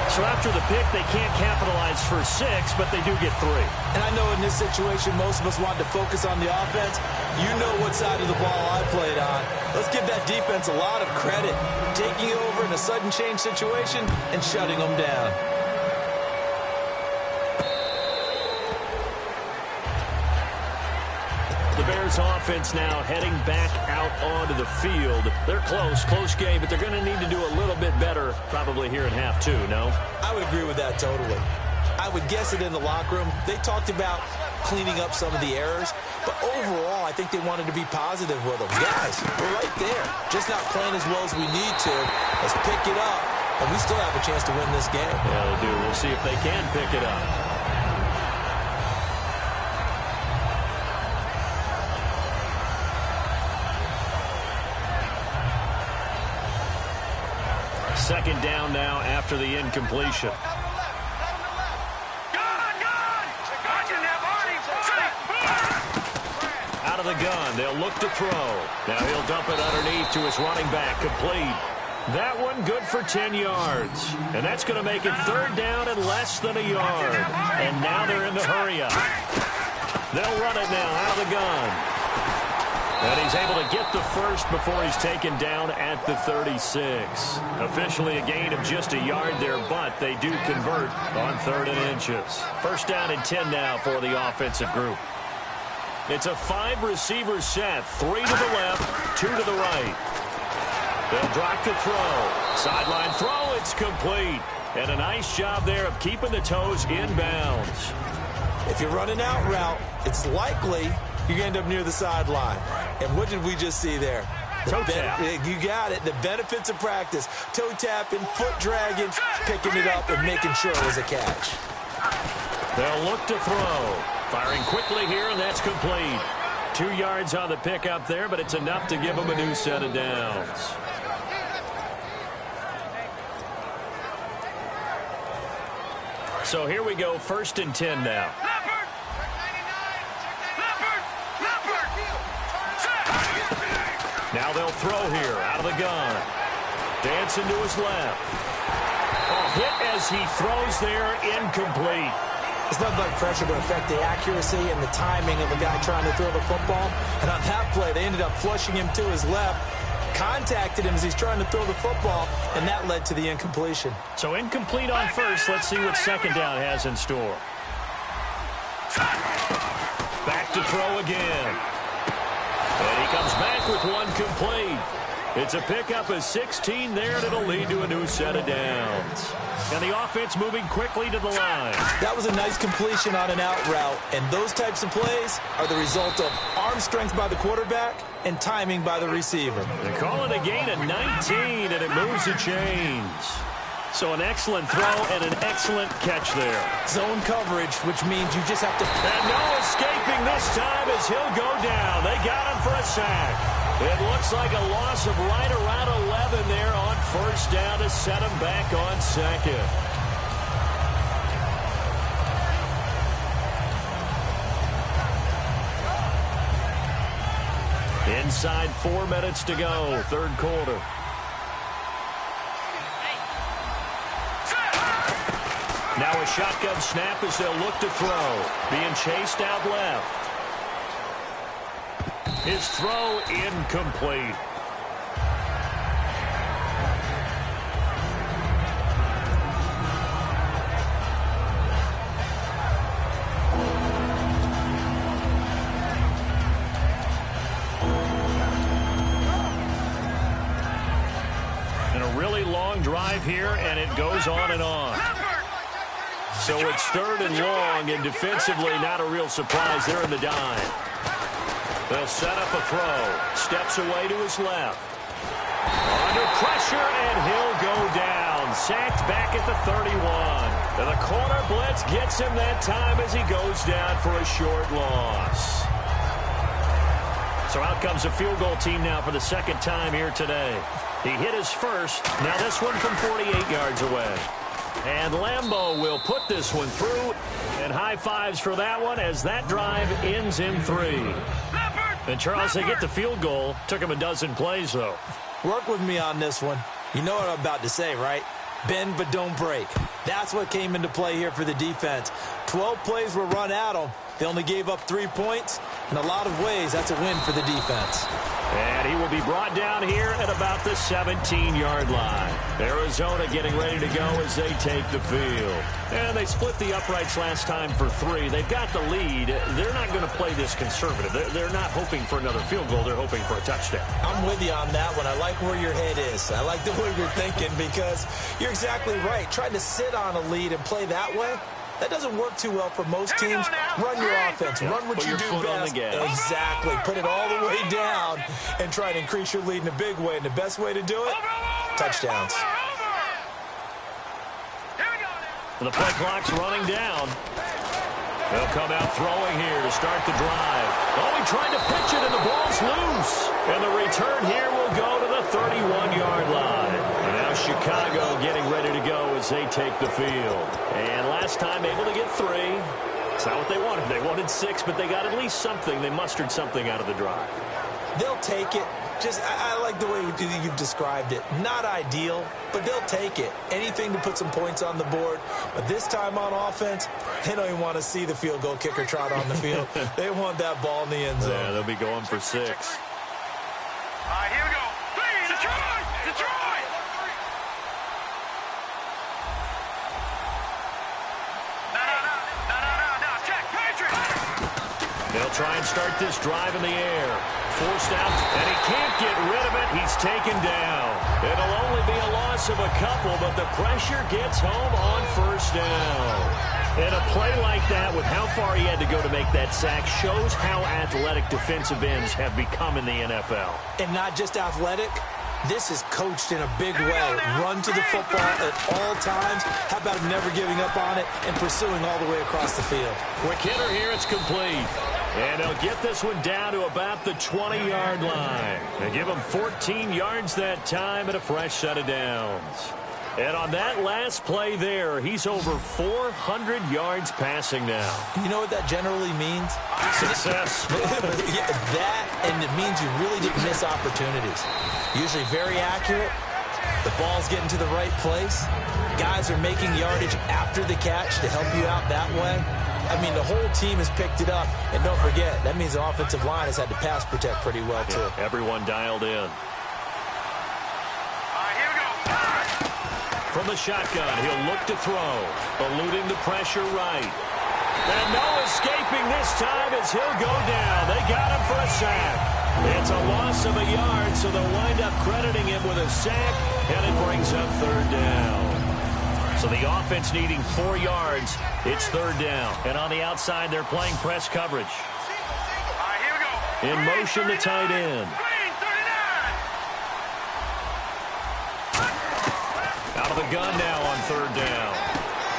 So after the pick, they can't capitalize for 6, but they do get 3. And I know in this situation, most of us want to focus on the offense. You know what side of the ball I played on. Let's give that defense a lot of credit, taking over in a sudden change situation and shutting them down. The Bears offense now heading back out onto the field. They're close game, but they're going to need to do a little bit better probably here in half 2, no? I would agree with that totally. I would guess it in the locker room. They talked about cleaning up some of the errors, but overall, I think they wanted to be positive with them. Guys, we're right there. Just not playing as well as we need to. Let's pick it up, and we still have a chance to win this game. Yeah, they do. We'll see if they can pick it up. Second down now after the incompletion. Out of the gun, they'll look to throw. Now he'll dump it underneath to his running back, complete. That one good for 10 yards. And that's going to make it 3rd down and less than a yard. And now they're in the hurry-up. They'll run it now out of the gun. And he's able to get the 1st before he's taken down at the 36. Officially a gain of just a yard there, but they do convert on 3rd and inches. 1st down and 10 now for the offensive group. It's a 5-receiver set. 3 to the left, 2 to the right. They'll drop to throw. Sideline throw, it's complete. And a nice job there of keeping the toes inbounds. If you're running out route, it's likely you're going to end up near the sideline. And what did we just see there? Toe tap. You got it. The benefits of practice. Toe tapping, foot dragging, picking it up, and making sure it was a catch. They'll look to throw. Firing quickly here, and that's complete. 2 yards on the pickup there, but it's enough to give them a new set of downs. So here we go, 1st and 10 now. Now they'll throw here out of the gun. Dancing to his left. Hit as he throws there, incomplete. It's nothing but pressure to affect the accuracy and the timing of the guy trying to throw the football. And on that play, they ended up flushing him to his left, contacted him as he's trying to throw the football, and that led to the incompletion. So incomplete on first. Let's see what second down has in store. Back to throw again. And he comes back with one complete. It's a pickup of 16 there, and it'll lead to a new set of downs. And the offense moving quickly to the line. That was a nice completion on an out route, and those types of plays are the result of arm strength by the quarterback and timing by the receiver. They call it a gain of 19, and it moves the chains. So an excellent throw and an excellent catch there. Zone coverage, which means you just have to... And no escaping this time as he'll go down. They got him for a sack. It looks like a loss of right around 11 there on first down to set him back on second. Inside 4 minutes to go, third quarter. Now a shotgun snap as they'll look to throw. Being chased out left. His throw incomplete. And a really long drive here, and it goes on and on. So it's third and long, and defensively not a real surprise. They're in the dime. They'll set up a throw. Steps away to his left. Under pressure, and he'll go down. Sacked back at the 31. And the corner blitz gets him that time as he goes down for a short loss. So out comes a field goal team now for the second time here today. He hit his first. Now this one from 48 yards away. And Lambeau will put this one through. And high fives for that one as that drive ends in 3. And Charles, they get the field goal. Took him a dozen plays, though. Work with me on this one. You know what I'm about to say, right? Bend but don't break. That's what came into play here for the defense. 12 plays were run at them. They only gave up 3 points. In a lot of ways, that's a win for the defense. And he will be brought down here at about the 17-yard line. Arizona getting ready to go as they take the field. And they split the uprights last time for 3. They've got the lead. They're not going to play this conservative. They're not hoping for another field goal. They're hoping for a touchdown. I'm with you on that one. I like where your head is. I like the way you're thinking because you're exactly right. Trying to sit on a lead and play that way, that doesn't work too well for most teams. Run your offense. Yeah, run what you do best. Exactly. Put it all the way down and try to increase your lead in a big way. And the best way to do it, touchdowns. The play clock's running down. They'll come out throwing here to start the drive. Oh, he tried to pitch it, and the ball's loose. And the return here will go to the 31-yard line. And now Chicago getting ready to go as they take the field. And last time able to get 3. It's not what they wanted. They wanted 6, but they got at least something. They mustered something out of the drive. They'll take it. I like the way you've described it. Not ideal, but they'll take it. Anything to put some points on the board. But this time on offense, they don't even want to see the field goal kicker trot on the field. They want that ball in the end zone. Yeah, they'll be going for 6. All right, here we go. 3, Detroit! Detroit! No. Check, Patriot! They'll try and start this drive in the air. Forced out, and he can't get rid of it. He's taken down. It'll only be a loss of a couple, but the pressure gets home on first down. And a play like that, with how far he had to go to make that sack, shows how athletic defensive ends have become in the NFL. And not just athletic. This is coached in a big way. Run to the football at all times. How about never giving up on it and pursuing all the way across the field? Quick hitter here, it's complete. And they'll get this one down to about the 20-yard line. They give him 14 yards that time and a fresh set of downs. And on that last play there, he's over 400 yards passing now. You know what that generally means? Success. Yeah, that, and it means you really didn't miss opportunities. Usually very accurate. The ball's getting to the right place. Guys are making yardage after the catch to help you out that way. I mean, the whole team has picked it up. And don't forget, that means the offensive line has had to pass protect pretty well, too. Yeah, everyone dialed in. Here we go. From the shotgun, he'll look to throw. Eluding the pressure right. And no escaping this time as he'll go down. They got him for a sack. It's a loss of a yard, so they'll wind up crediting him with a sack, and it brings up third down. So the offense needing 4 yards. It's third down. And on the outside, they're playing press coverage. Here we go. In motion, the tight end. Green, 39. Out of the gun now on third down.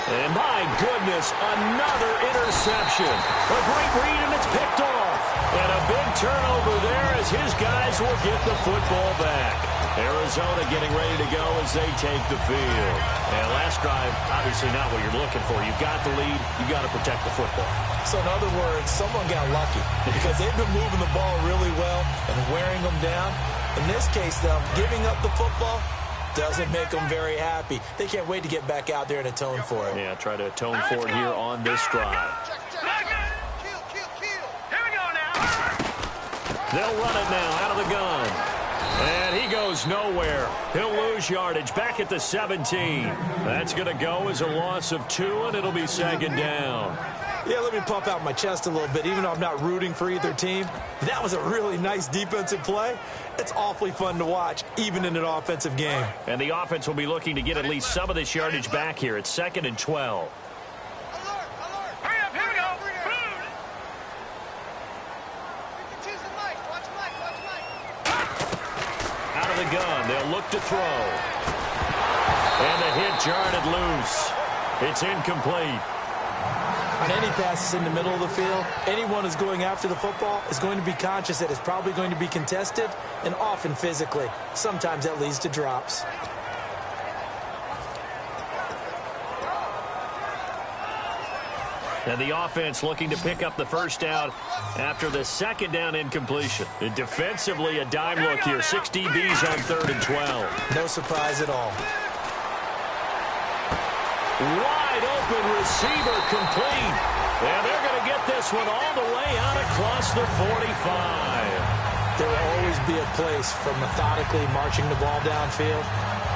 And my goodness, another interception. A great read, and it's picked off. And a big turnover there as his guys will get the football back. Arizona getting ready to go as they take the field. And last drive, obviously not what you're looking for. You've got the lead. You've got to protect the football. So in other words, someone got lucky because they've been moving the ball really well and wearing them down. In this case, though, giving up the football doesn't make them very happy. They can't wait to get back out there and atone for it. Yeah, try to atone for it here on this drive. Here we go now. They'll run it now out of the gun. And he goes nowhere. He'll lose yardage back at the 17. That's going to go as a loss of 2, and it'll be second down. Yeah, let me pump out my chest a little bit, even though I'm not rooting for either team. That was a really nice defensive play. It's awfully fun to watch, even in an offensive game. And the offense will be looking to get at least some of this yardage back here. It's 2nd and 12. Hurry up, here we go. Out of the gun, they'll look to throw. And the hit jarred loose. It's incomplete. On any passes in the middle of the field, anyone who's going after the football is going to be conscious that it's probably going to be contested, and often physically. Sometimes that leads to drops. And the offense looking to pick up the first down after the second down incompletion. And defensively, a dime look here. 6 DBs on 3rd and 12. No surprise at all. Wide open receiver complete. And they're going to get this one all the way out across the 45. There will always be a place for methodically marching the ball downfield.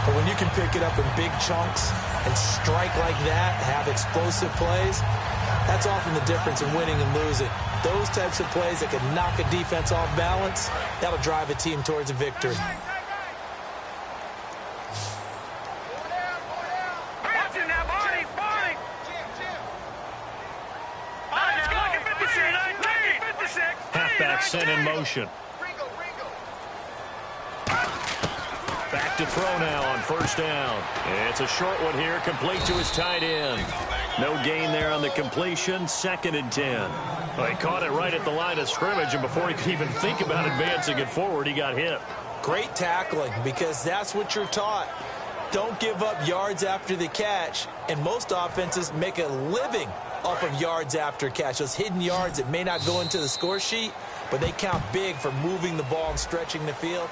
But when you can pick it up in big chunks and strike like that, have explosive plays, that's often the difference in winning and losing. Those types of plays that can knock a defense off balance, that'll drive a team towards a victory. Halfback sent in motion. Back to throw now on first down. It's a short one here, complete to his tight end. No gain there on the completion, 2nd and 10. Well, he caught it right at the line of scrimmage, and before he could even think about advancing it forward, he got hit. Great tackling, because that's what you're taught. Don't give up yards after the catch, and most offenses make a living off of yards after catch. Those hidden yards that may not go into the score sheet, but they count big for moving the ball and stretching the field.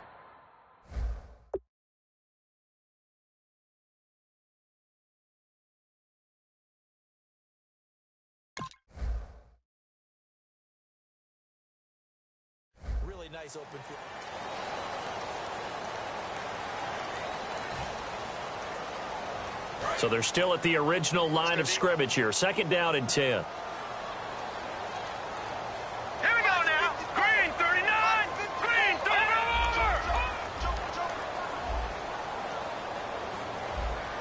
Really nice open field. So they're still at the original line of scrimmage here. 2nd down and 10. Here we go now. Green, 39. Green, 39 over.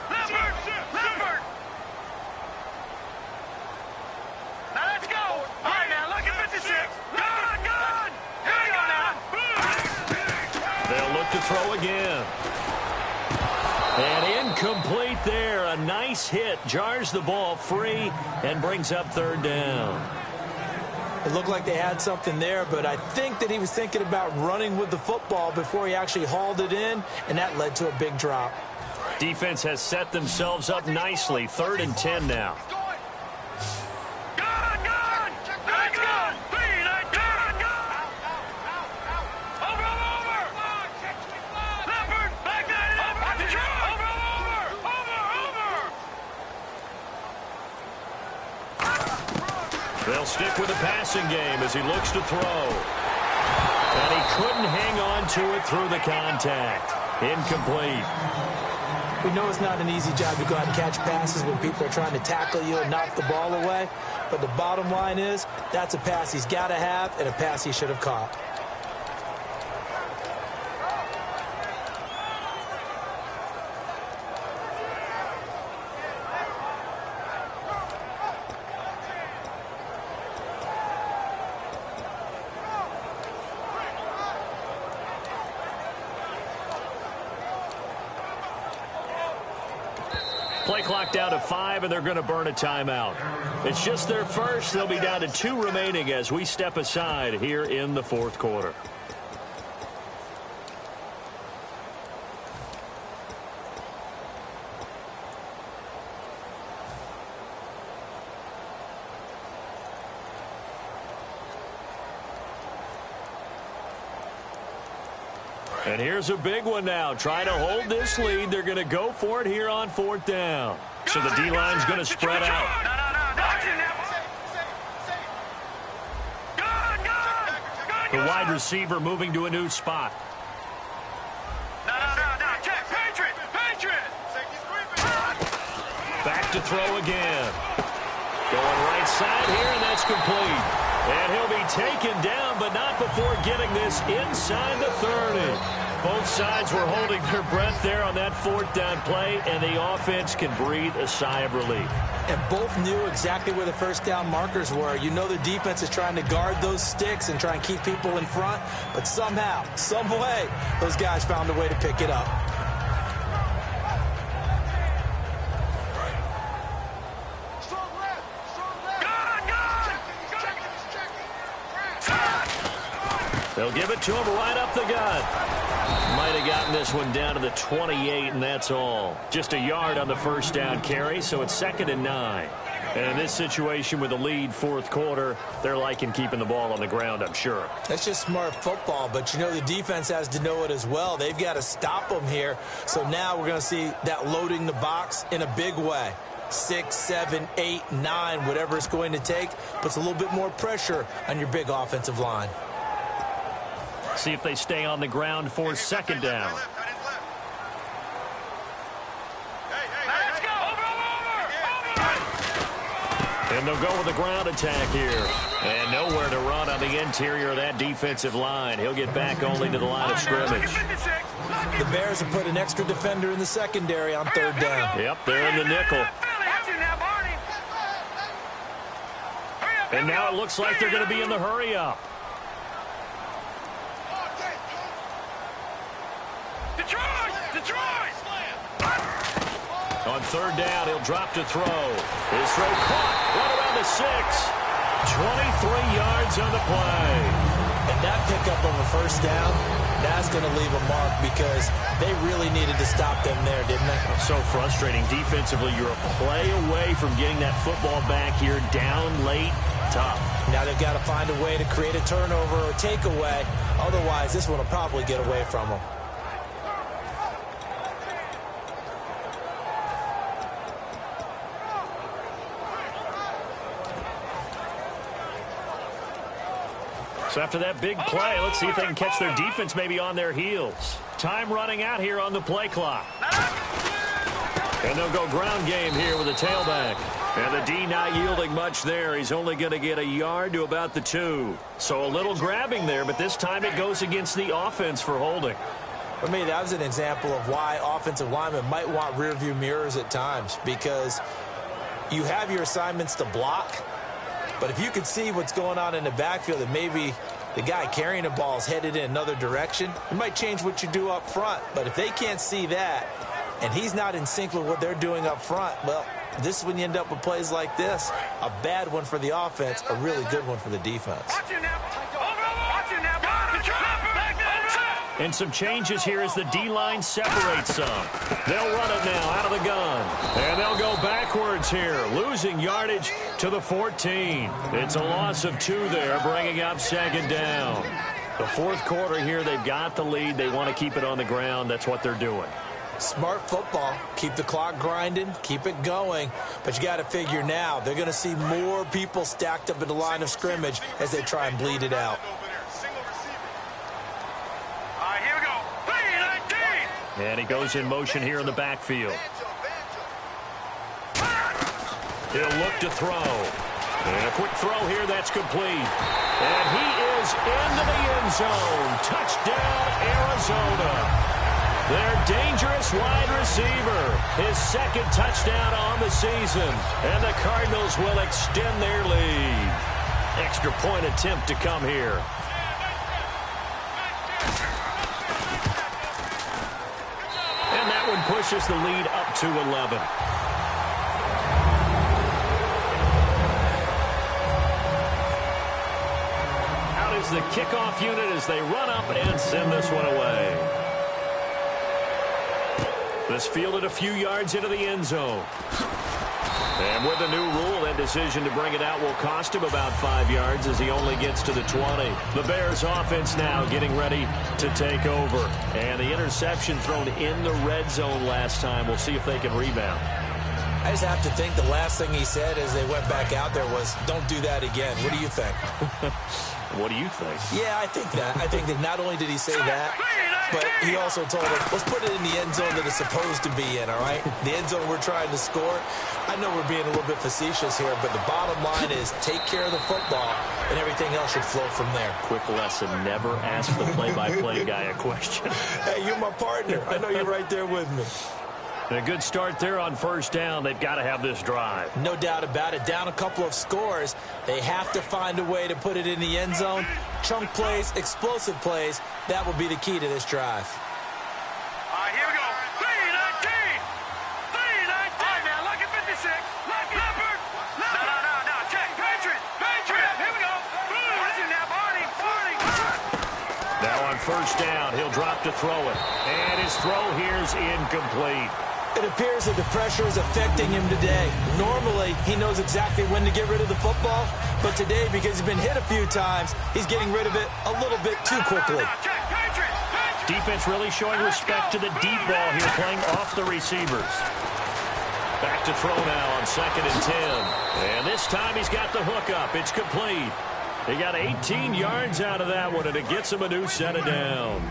Leopard. Now let's go. All right, now look at 56. Gun. Here we go now. They'll look to throw again. And incomplete there. A nice hit. Jars the ball free and brings up 3rd down. It looked like they had something there, but I think that he was thinking about running with the football before he actually hauled it in, and that led to a big drop. Defense has set themselves up nicely. 3rd and 10 now. They'll stick with the passing game as he looks to throw. And he couldn't hang on to it through the contact. Incomplete. We know it's not an easy job to go out and catch passes when people are trying to tackle you and knock the ball away. But the bottom line is, that's a pass he's got to have and a pass he should have caught. Play clock down to 5, and they're going to burn a timeout. It's just their first. They'll be down to 2 remaining as we step aside here in the 4th quarter. And here's a big one now. Trying to hold this lead. They're going to go for it here on 4th down. So the D-line's going to spread out. The wide receiver moving to a new spot. Back to throw again. Going right side here, and that's complete. And he'll be taken down, but not before getting this inside the 30. Both sides were holding their breath there on that 4th down play, and the offense can breathe a sigh of relief. And both knew exactly where the 1st down markers were. You know the defense is trying to guard those sticks and try and keep people in front, but somehow, some way, those guys found a way to pick it up. They'll give it to him right up the gut. Might have gotten this one down to the 28, and that's all. Just a yard on the 1st down carry, so it's 2nd and 9. And in this situation with the lead 4th quarter, they're liking keeping the ball on the ground, I'm sure. That's just smart football, but you know the defense has to know it as well. They've got to stop them here. So now we're going to see that loading the box in a big way. 6, 7, 8, 9, whatever it's going to take, puts a little bit more pressure on your big offensive line. See if they stay on the ground for 2nd down. And they'll go with the ground attack here. And nowhere to run on the interior of that defensive line. He'll get back only to the line of scrimmage. The Bears have put an extra defender in the secondary on 3rd down. Yep, they're in the nickel. And now it looks like they're going to be in the hurry-up. On 3rd down, he'll drop to throw. His throw caught right around the 6. 23 yards on the play. And that pickup of a 1st down, that's going to leave a mark because they really needed to stop them there, didn't they? So frustrating. Defensively, you're a play away from getting that football back here down late. Tough. Now they've got to find a way to create a turnover or takeaway. Otherwise, this one will probably get away from them. So after that big play, let's see if they can catch their defense maybe on their heels. Time running out here on the play clock. And they'll go ground game here with a tailback. And the D not yielding much there. He's only going to get a yard to about the 2. So a little grabbing there, but this time it goes against the offense for holding. For me, that was an example of why offensive linemen might want rearview mirrors at times, because you have your assignments to block, but if you can see what's going on in the backfield and maybe the guy carrying the ball is headed in another direction, it might change what you do up front. But if they can't see that and he's not in sync with what they're doing up front, well, this is when you end up with plays like this. A bad one for the offense, a really good one for the defense. And some changes here as the D-line separates some. They'll run it now out of the gun. And they'll go backwards here, losing yardage to the 14. It's a loss of 2 there, bringing up second down. The fourth quarter here, they've got the lead. They want to keep it on the ground. That's what they're doing. Smart football. Keep the clock grinding, keep it going. But you got to figure now, they're going to see more people stacked up in the line of scrimmage as they try and bleed it out. Here we go. 3-19. And he goes in motion here in the backfield. He'll look to throw. And a quick throw here, that's complete. And he is into the end zone. Touchdown, Arizona. Their dangerous wide receiver. His second touchdown on the season. And the Cardinals will extend their lead. Extra point attempt to come here. And that one pushes the lead up to 11. Out is the kickoff unit as they run up and send this one away. This fielded a few yards into the end zone. And with the new rule, that decision to bring it out will cost him about 5 yards as he only gets to the 20. The Bears offense now getting ready to take over. And the interception thrown in the red zone last time. We'll see if they can rebound. I just have to think the last thing he said as they went back out there was, don't do that again. What do you think? What do you think? Yeah, I think that. I think that not only did he say that, but he also told him, let's put it in the end zone that it's supposed to be in, all right? The end zone we're trying to score. I know we're being a little bit facetious here, but the bottom line is take care of the football, and everything else should flow from there. Quick lesson, never ask the play-by-play guy a question. Hey, you're my partner. I know you're right there with me. A good start there on first down. They've got to have this drive. No doubt about it. Down a couple of scores. They have to find a way to put it in the end zone. Chunk plays, explosive plays. That will be the key to this drive. Here we go. 3-19. 3-19. Now look at 56. Look at Leopard. No. Check. Patriot. Here we go. Watch it now. Barney. Now on first down, he'll drop to throw it. And his throw here's incomplete. It appears that the pressure is affecting him today. Normally, he knows exactly when to get rid of the football, but today, because he's been hit a few times, he's getting rid of it a little bit too quickly. Defense really showing respect to the deep ball here, playing off the receivers. Back to throw now on 2nd and 10. And this time he's got the hook up. It's complete. He got 18 yards out of that one, and it gets him a new set of downs.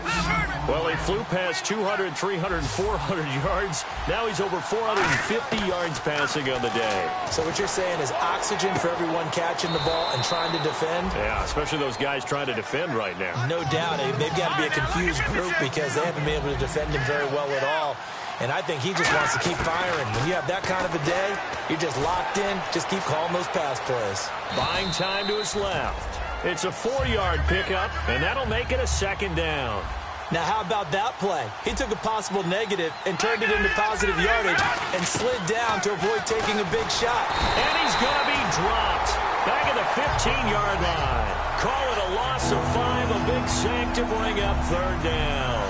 Well, he flew past 200, 300, 400 yards. Now he's over 450 yards passing on the day. So what you're saying is oxygen for everyone catching the ball and trying to defend? Yeah, especially those guys trying to defend right now. No doubt. They've got to be a confused group because they haven't been able to defend him very well at all. And I think he just wants to keep firing. When you have that kind of a day, you're just locked in. Just keep calling those pass plays. Buying time to his left. It's a 4-yard pickup, and that'll make it a 2nd down. Now, how about that play? He took a possible negative and turned it into positive yardage and slid down to avoid taking a big shot. And he's going to be dropped back at the 15-yard line. Call it a loss of 5, a big sack to bring up 3rd down.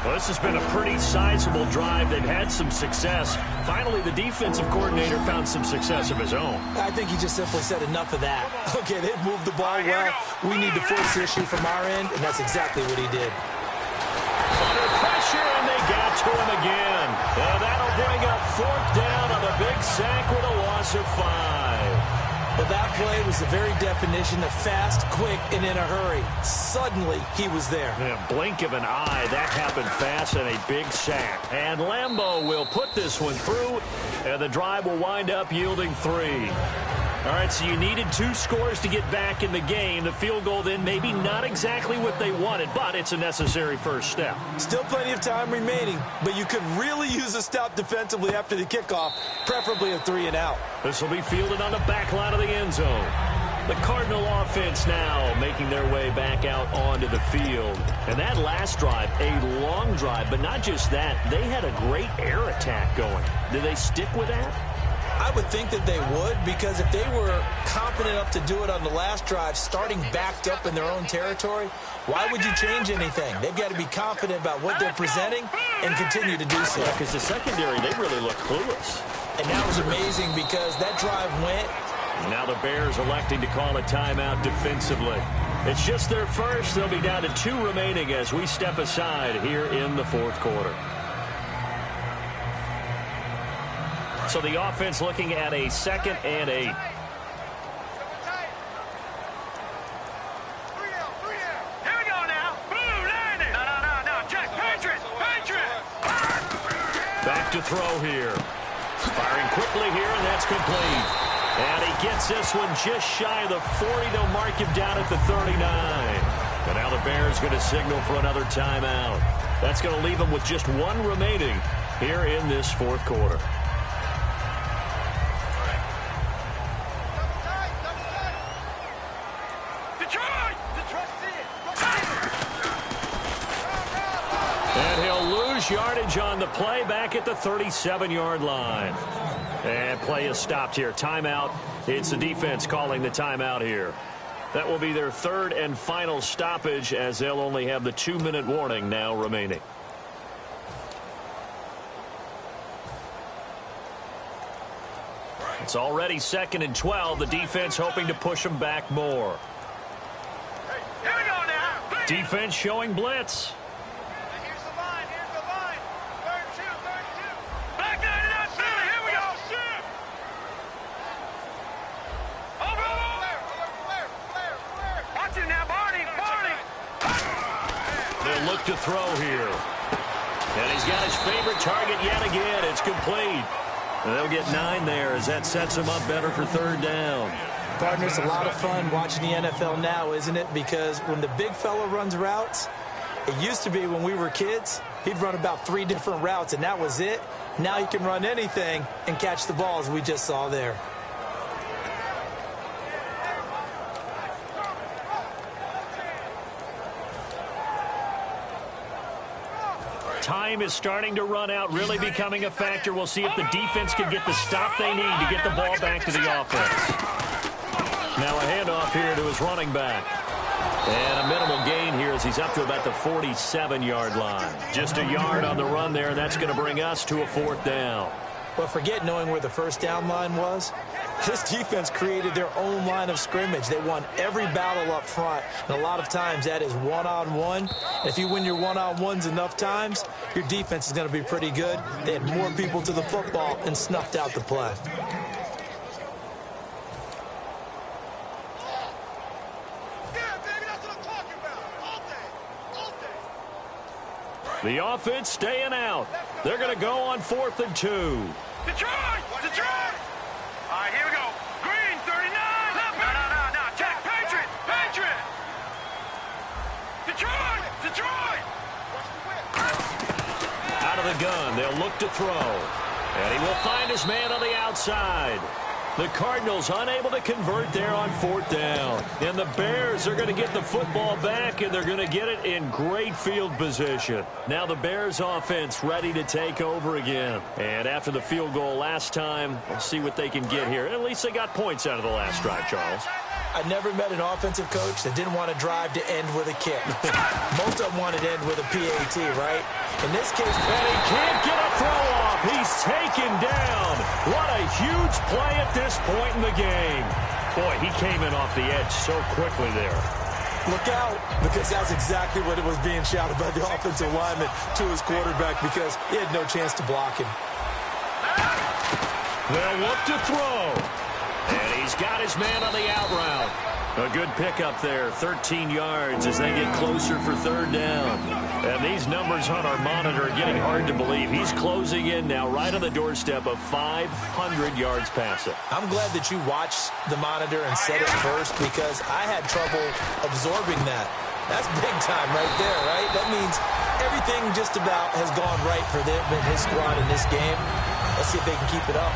Well, this has been a pretty sizable drive. They've had some success. Finally, the defensive coordinator found some success of his own. I think he just simply said enough of that. Okay, they've moved the ball well. We need to force the issue from our end, and that's exactly what he did. Under pressure, and they got to him again. And that'll bring up 4th down on the big sack with a loss of 5. Well, that play was the very definition of fast, quick, and in a hurry. Suddenly, he was there. In a blink of an eye, that happened fast and a big sack. And Lambeau will put this one through, and the drive will wind up yielding 3. All right, so you needed 2 scores to get back in the game. The field goal then maybe not exactly what they wanted, but it's a necessary first step. Still plenty of time remaining, but you could really use a stop defensively after the kickoff, preferably a 3-and-out. This will be fielded on the back line of the end zone. The Cardinal offense now making their way back out onto the field. And that last drive, a long drive, but not just that, they had a great air attack going. Do they stick with that? I would think that they would, because if they were confident enough to do it on the last drive, starting backed up in their own territory, why would you change anything? They've got to be confident about what they're presenting and continue to do so. Because the secondary, they really look clueless. And that was amazing because that drive went. Now the Bears electing to call a timeout defensively. It's just their first. They'll be down to 2 remaining as we step aside here in the fourth quarter. So the offense looking at a 2nd and 8. Here we go now. Boom, landing. No. Check. Patriot. Back to throw here. Firing quickly here, and that's complete. And he gets this one just shy of the 40. They'll mark him down at the 39. And now the Bears going to signal for another timeout. That's going to leave them with just 1 remaining here in this fourth quarter. And he'll lose yardage on the play back at the 37-yard line. And play is stopped here. Timeout. It's the defense calling the timeout here. That will be their 3rd and final stoppage, as they'll only have the 2-minute warning now remaining. It's already 2nd and 12. The defense hoping to push them back more. Here we go now. Defense showing blitz. Here's the line. 32. Back down to that center. Here we go. Shoot. Over. Watch it now, Barney. They'll look to throw here. And he's got his favorite target yet again. It's complete. And they'll get 9 there as that sets them up better for 3rd down. Partner, it's a lot of fun watching the NFL now, isn't it? Because when the big fella runs routes, it used to be when we were kids, he'd run about 3 different routes, and that was it. Now he can run anything and catch the ball, as we just saw there. Time is starting to run out, really becoming a factor. We'll see if the defense can get the stop they need to get the ball back to the offense. Now a handoff here to his running back. And a minimal gain here as he's up to about the 47-yard line. Just a yard on the run there, and that's going to bring us to a 4th down. But forget knowing where the first down line was. This defense created their own line of scrimmage. They won every battle up front, and a lot of times that is one-on-one. If you win your one-on-ones enough times, your defense is going to be pretty good. They had more people to the football and snuffed out the play. The offense staying out. They're going to go on 4th and 2. Detroit! All right, here we go. Green, 39. No. Check. Patriot. Detroit. Out of the gun, they'll look to throw. And he will find his man on the outside. The Cardinals unable to convert there on 4th down. And the Bears are going to get the football back, and they're going to get it in great field position. Now the Bears offense ready to take over again. And after the field goal last time, we'll see what they can get here. At least they got points out of the last drive, Charles. I never met an offensive coach that didn't want to drive to end with a kick. Most of them wanted to end with a PAT, right? In this case, and he can't get a throw off. He's taken down. What a huge play at this point in the game. Boy, he came in off the edge so quickly there. Look out, because that's exactly what it was being shouted by the offensive lineman to his quarterback, because he had no chance to block him. They'll look to throw. And he's got his man on the out route. A good pickup there, 13 yards as they get closer for 3rd down. And these numbers on our monitor are getting hard to believe. He's closing in now right on the doorstep of 500 yards passing. I'm glad that you watched the monitor and said it first, because I had trouble absorbing that. That's big time right there, right? That means everything just about has gone right for them and his squad in this game. Let's see if they can keep it up.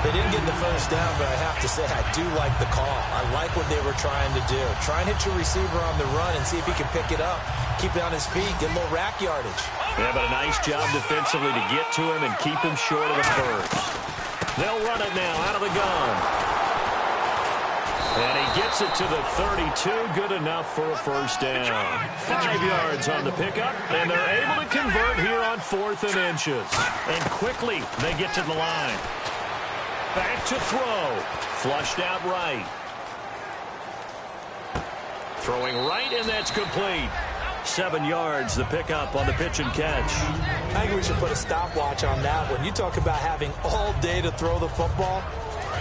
They didn't get the first down, but I have to say I do like the call. I like what they were trying to do. Try and hit your receiver on the run and see if he can pick it up. Keep it on his feet, get a little rack yardage. Yeah, but a nice job defensively to get to him and keep him short of the first. They'll run it now out of the gun. And he gets it to the 32, good enough for a first down. 5 yards on the pickup, and they're able to convert here on 4th and inches. And quickly, they get to the line. Back to throw. Flushed out right. Throwing right, and that's complete. 7 yards, the pickup on the pitch and catch. I think we should put a stopwatch on that one. You talk about having all day to throw the football.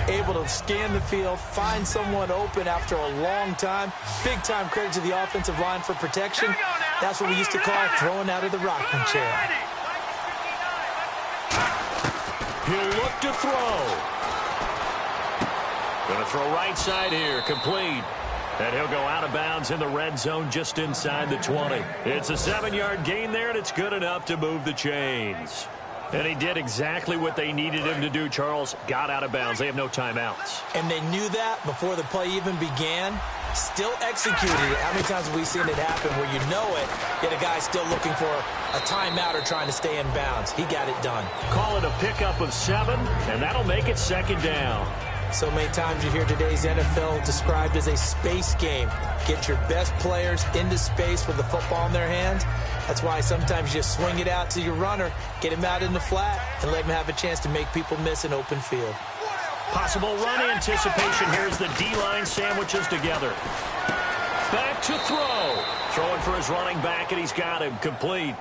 Able to scan the field, find someone open after a long time. Big time credit to the offensive line for protection. That's what we used to call throwing out of the rocking chair. He'll look to throw. Going to throw right side here, complete. And he'll go out of bounds in the red zone just inside the 20. It's a 7-yard gain there, and it's good enough to move the chains. And he did exactly what they needed him to do, Charles. Got out of bounds. They have no timeouts. And they knew that before the play even began. Still executed it. How many times have we seen it happen where you know it, yet a guy's still looking for a timeout or trying to stay in bounds? He got it done. Call it a pickup of 7, and that'll make it 2nd down. So many times you hear today's NFL described as a space game. Get your best players into space with the football in their hands. That's why sometimes you just swing it out to your runner, get him out in the flat, and let him have a chance to make people miss an open field. Possible run anticipation. Here's the D-line sandwiches together. Back to throw. Throwing for his running back, and he's got him complete.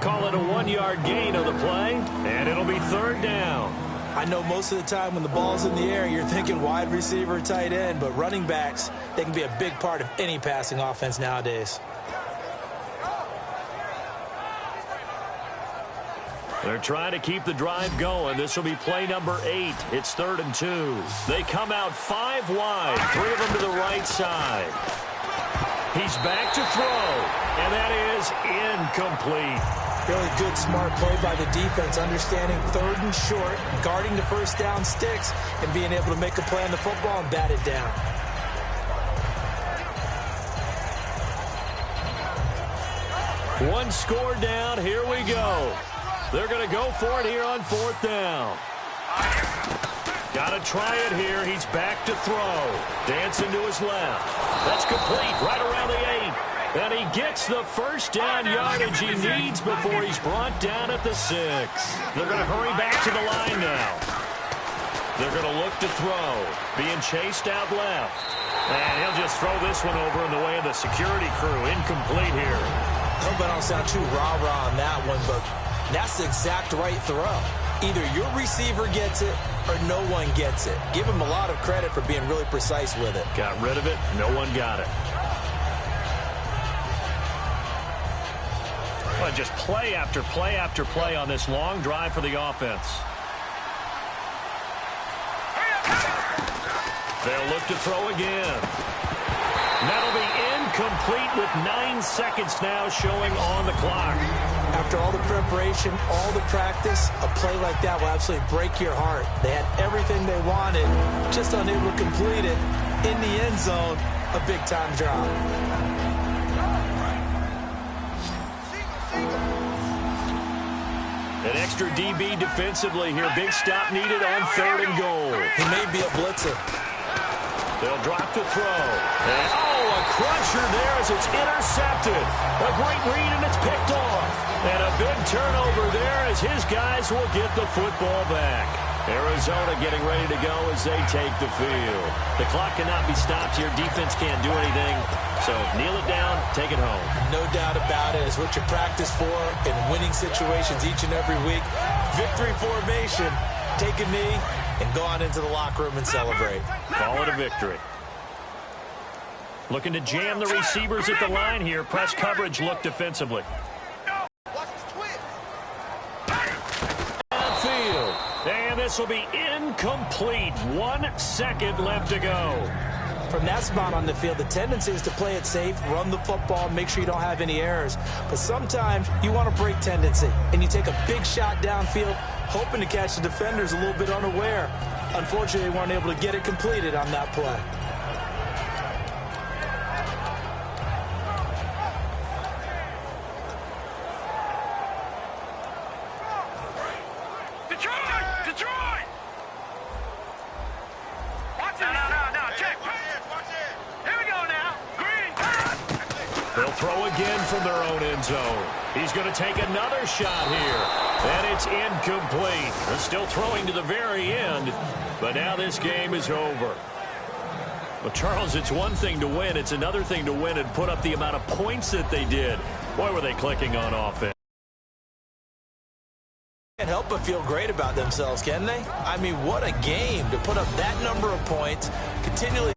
Call it a 1-yard gain of the play, and it'll be 3rd down. I know most of the time when the ball's in the air, you're thinking wide receiver, tight end, but running backs, they can be a big part of any passing offense nowadays. They're trying to keep the drive going. This will be play number 8. It's 3rd and 2. They come out 5 wide, 3 of them to the right side. He's back to throw, and that is incomplete. Really good, smart play by the defense, understanding 3rd and short, guarding the first down sticks, and being able to make a play on the football and bat it down. One score down. Here we go. They're going to go for it here on 4th down. Got to try it here. He's back to throw. Dancing to his left. That's complete right around the 8. And he gets the first down yardage he needs before he's brought down at the 6. They're going to hurry back to the line now. They're going to look to throw. Being chased out left. And he'll just throw this one over in the way of the security crew. Incomplete here. I hope I don't sound too rah-rah on that one, but that's the exact right throw. Either your receiver gets it or no one gets it. Give him a lot of credit for being really precise with it. Got rid of it. No one got it. Well, just play after play after play on this long drive for the offense. They'll look to throw again. That'll be incomplete with 9 seconds now showing on the clock. After all the preparation, all the practice, a play like that will absolutely break your heart. They had everything they wanted, just unable to complete it. In the end zone, a big-time drop. An extra DB defensively here. Big stop needed on 3rd and goal. He may be a blitzer. They'll drop to throw. And, a crusher there as it's intercepted. A great read, and it's picked off. And a big turnover there as his guys will get the football back. Arizona getting ready to go as they take the field. The clock cannot be stopped here. Defense can't do anything. So kneel it down, take it home. No doubt about it. It's what you practice for in winning situations each and every week. Victory formation. Take a knee and go on into the locker room and celebrate. Call it a victory. Looking to jam the receivers at the line here. Press coverage look defensively. Field. And this will be incomplete. 1 second left to go. From that spot on the field, the tendency is to play it safe, run the football, make sure you don't have any errors. But sometimes you want to break tendency, and you take a big shot downfield, hoping to catch the defenders a little bit unaware. Unfortunately, they weren't able to get it completed on that play. throw again from their own end zone. He's going to take another shot here. And it's incomplete. They're still throwing to the very end. But now this game is over. Well, Charles, it's one thing to win. It's another thing to win and put up the amount of points that they did. Boy, were they clicking on offense. Can't help but feel great about themselves, can they? I mean, what a game to put up that number of points, continually.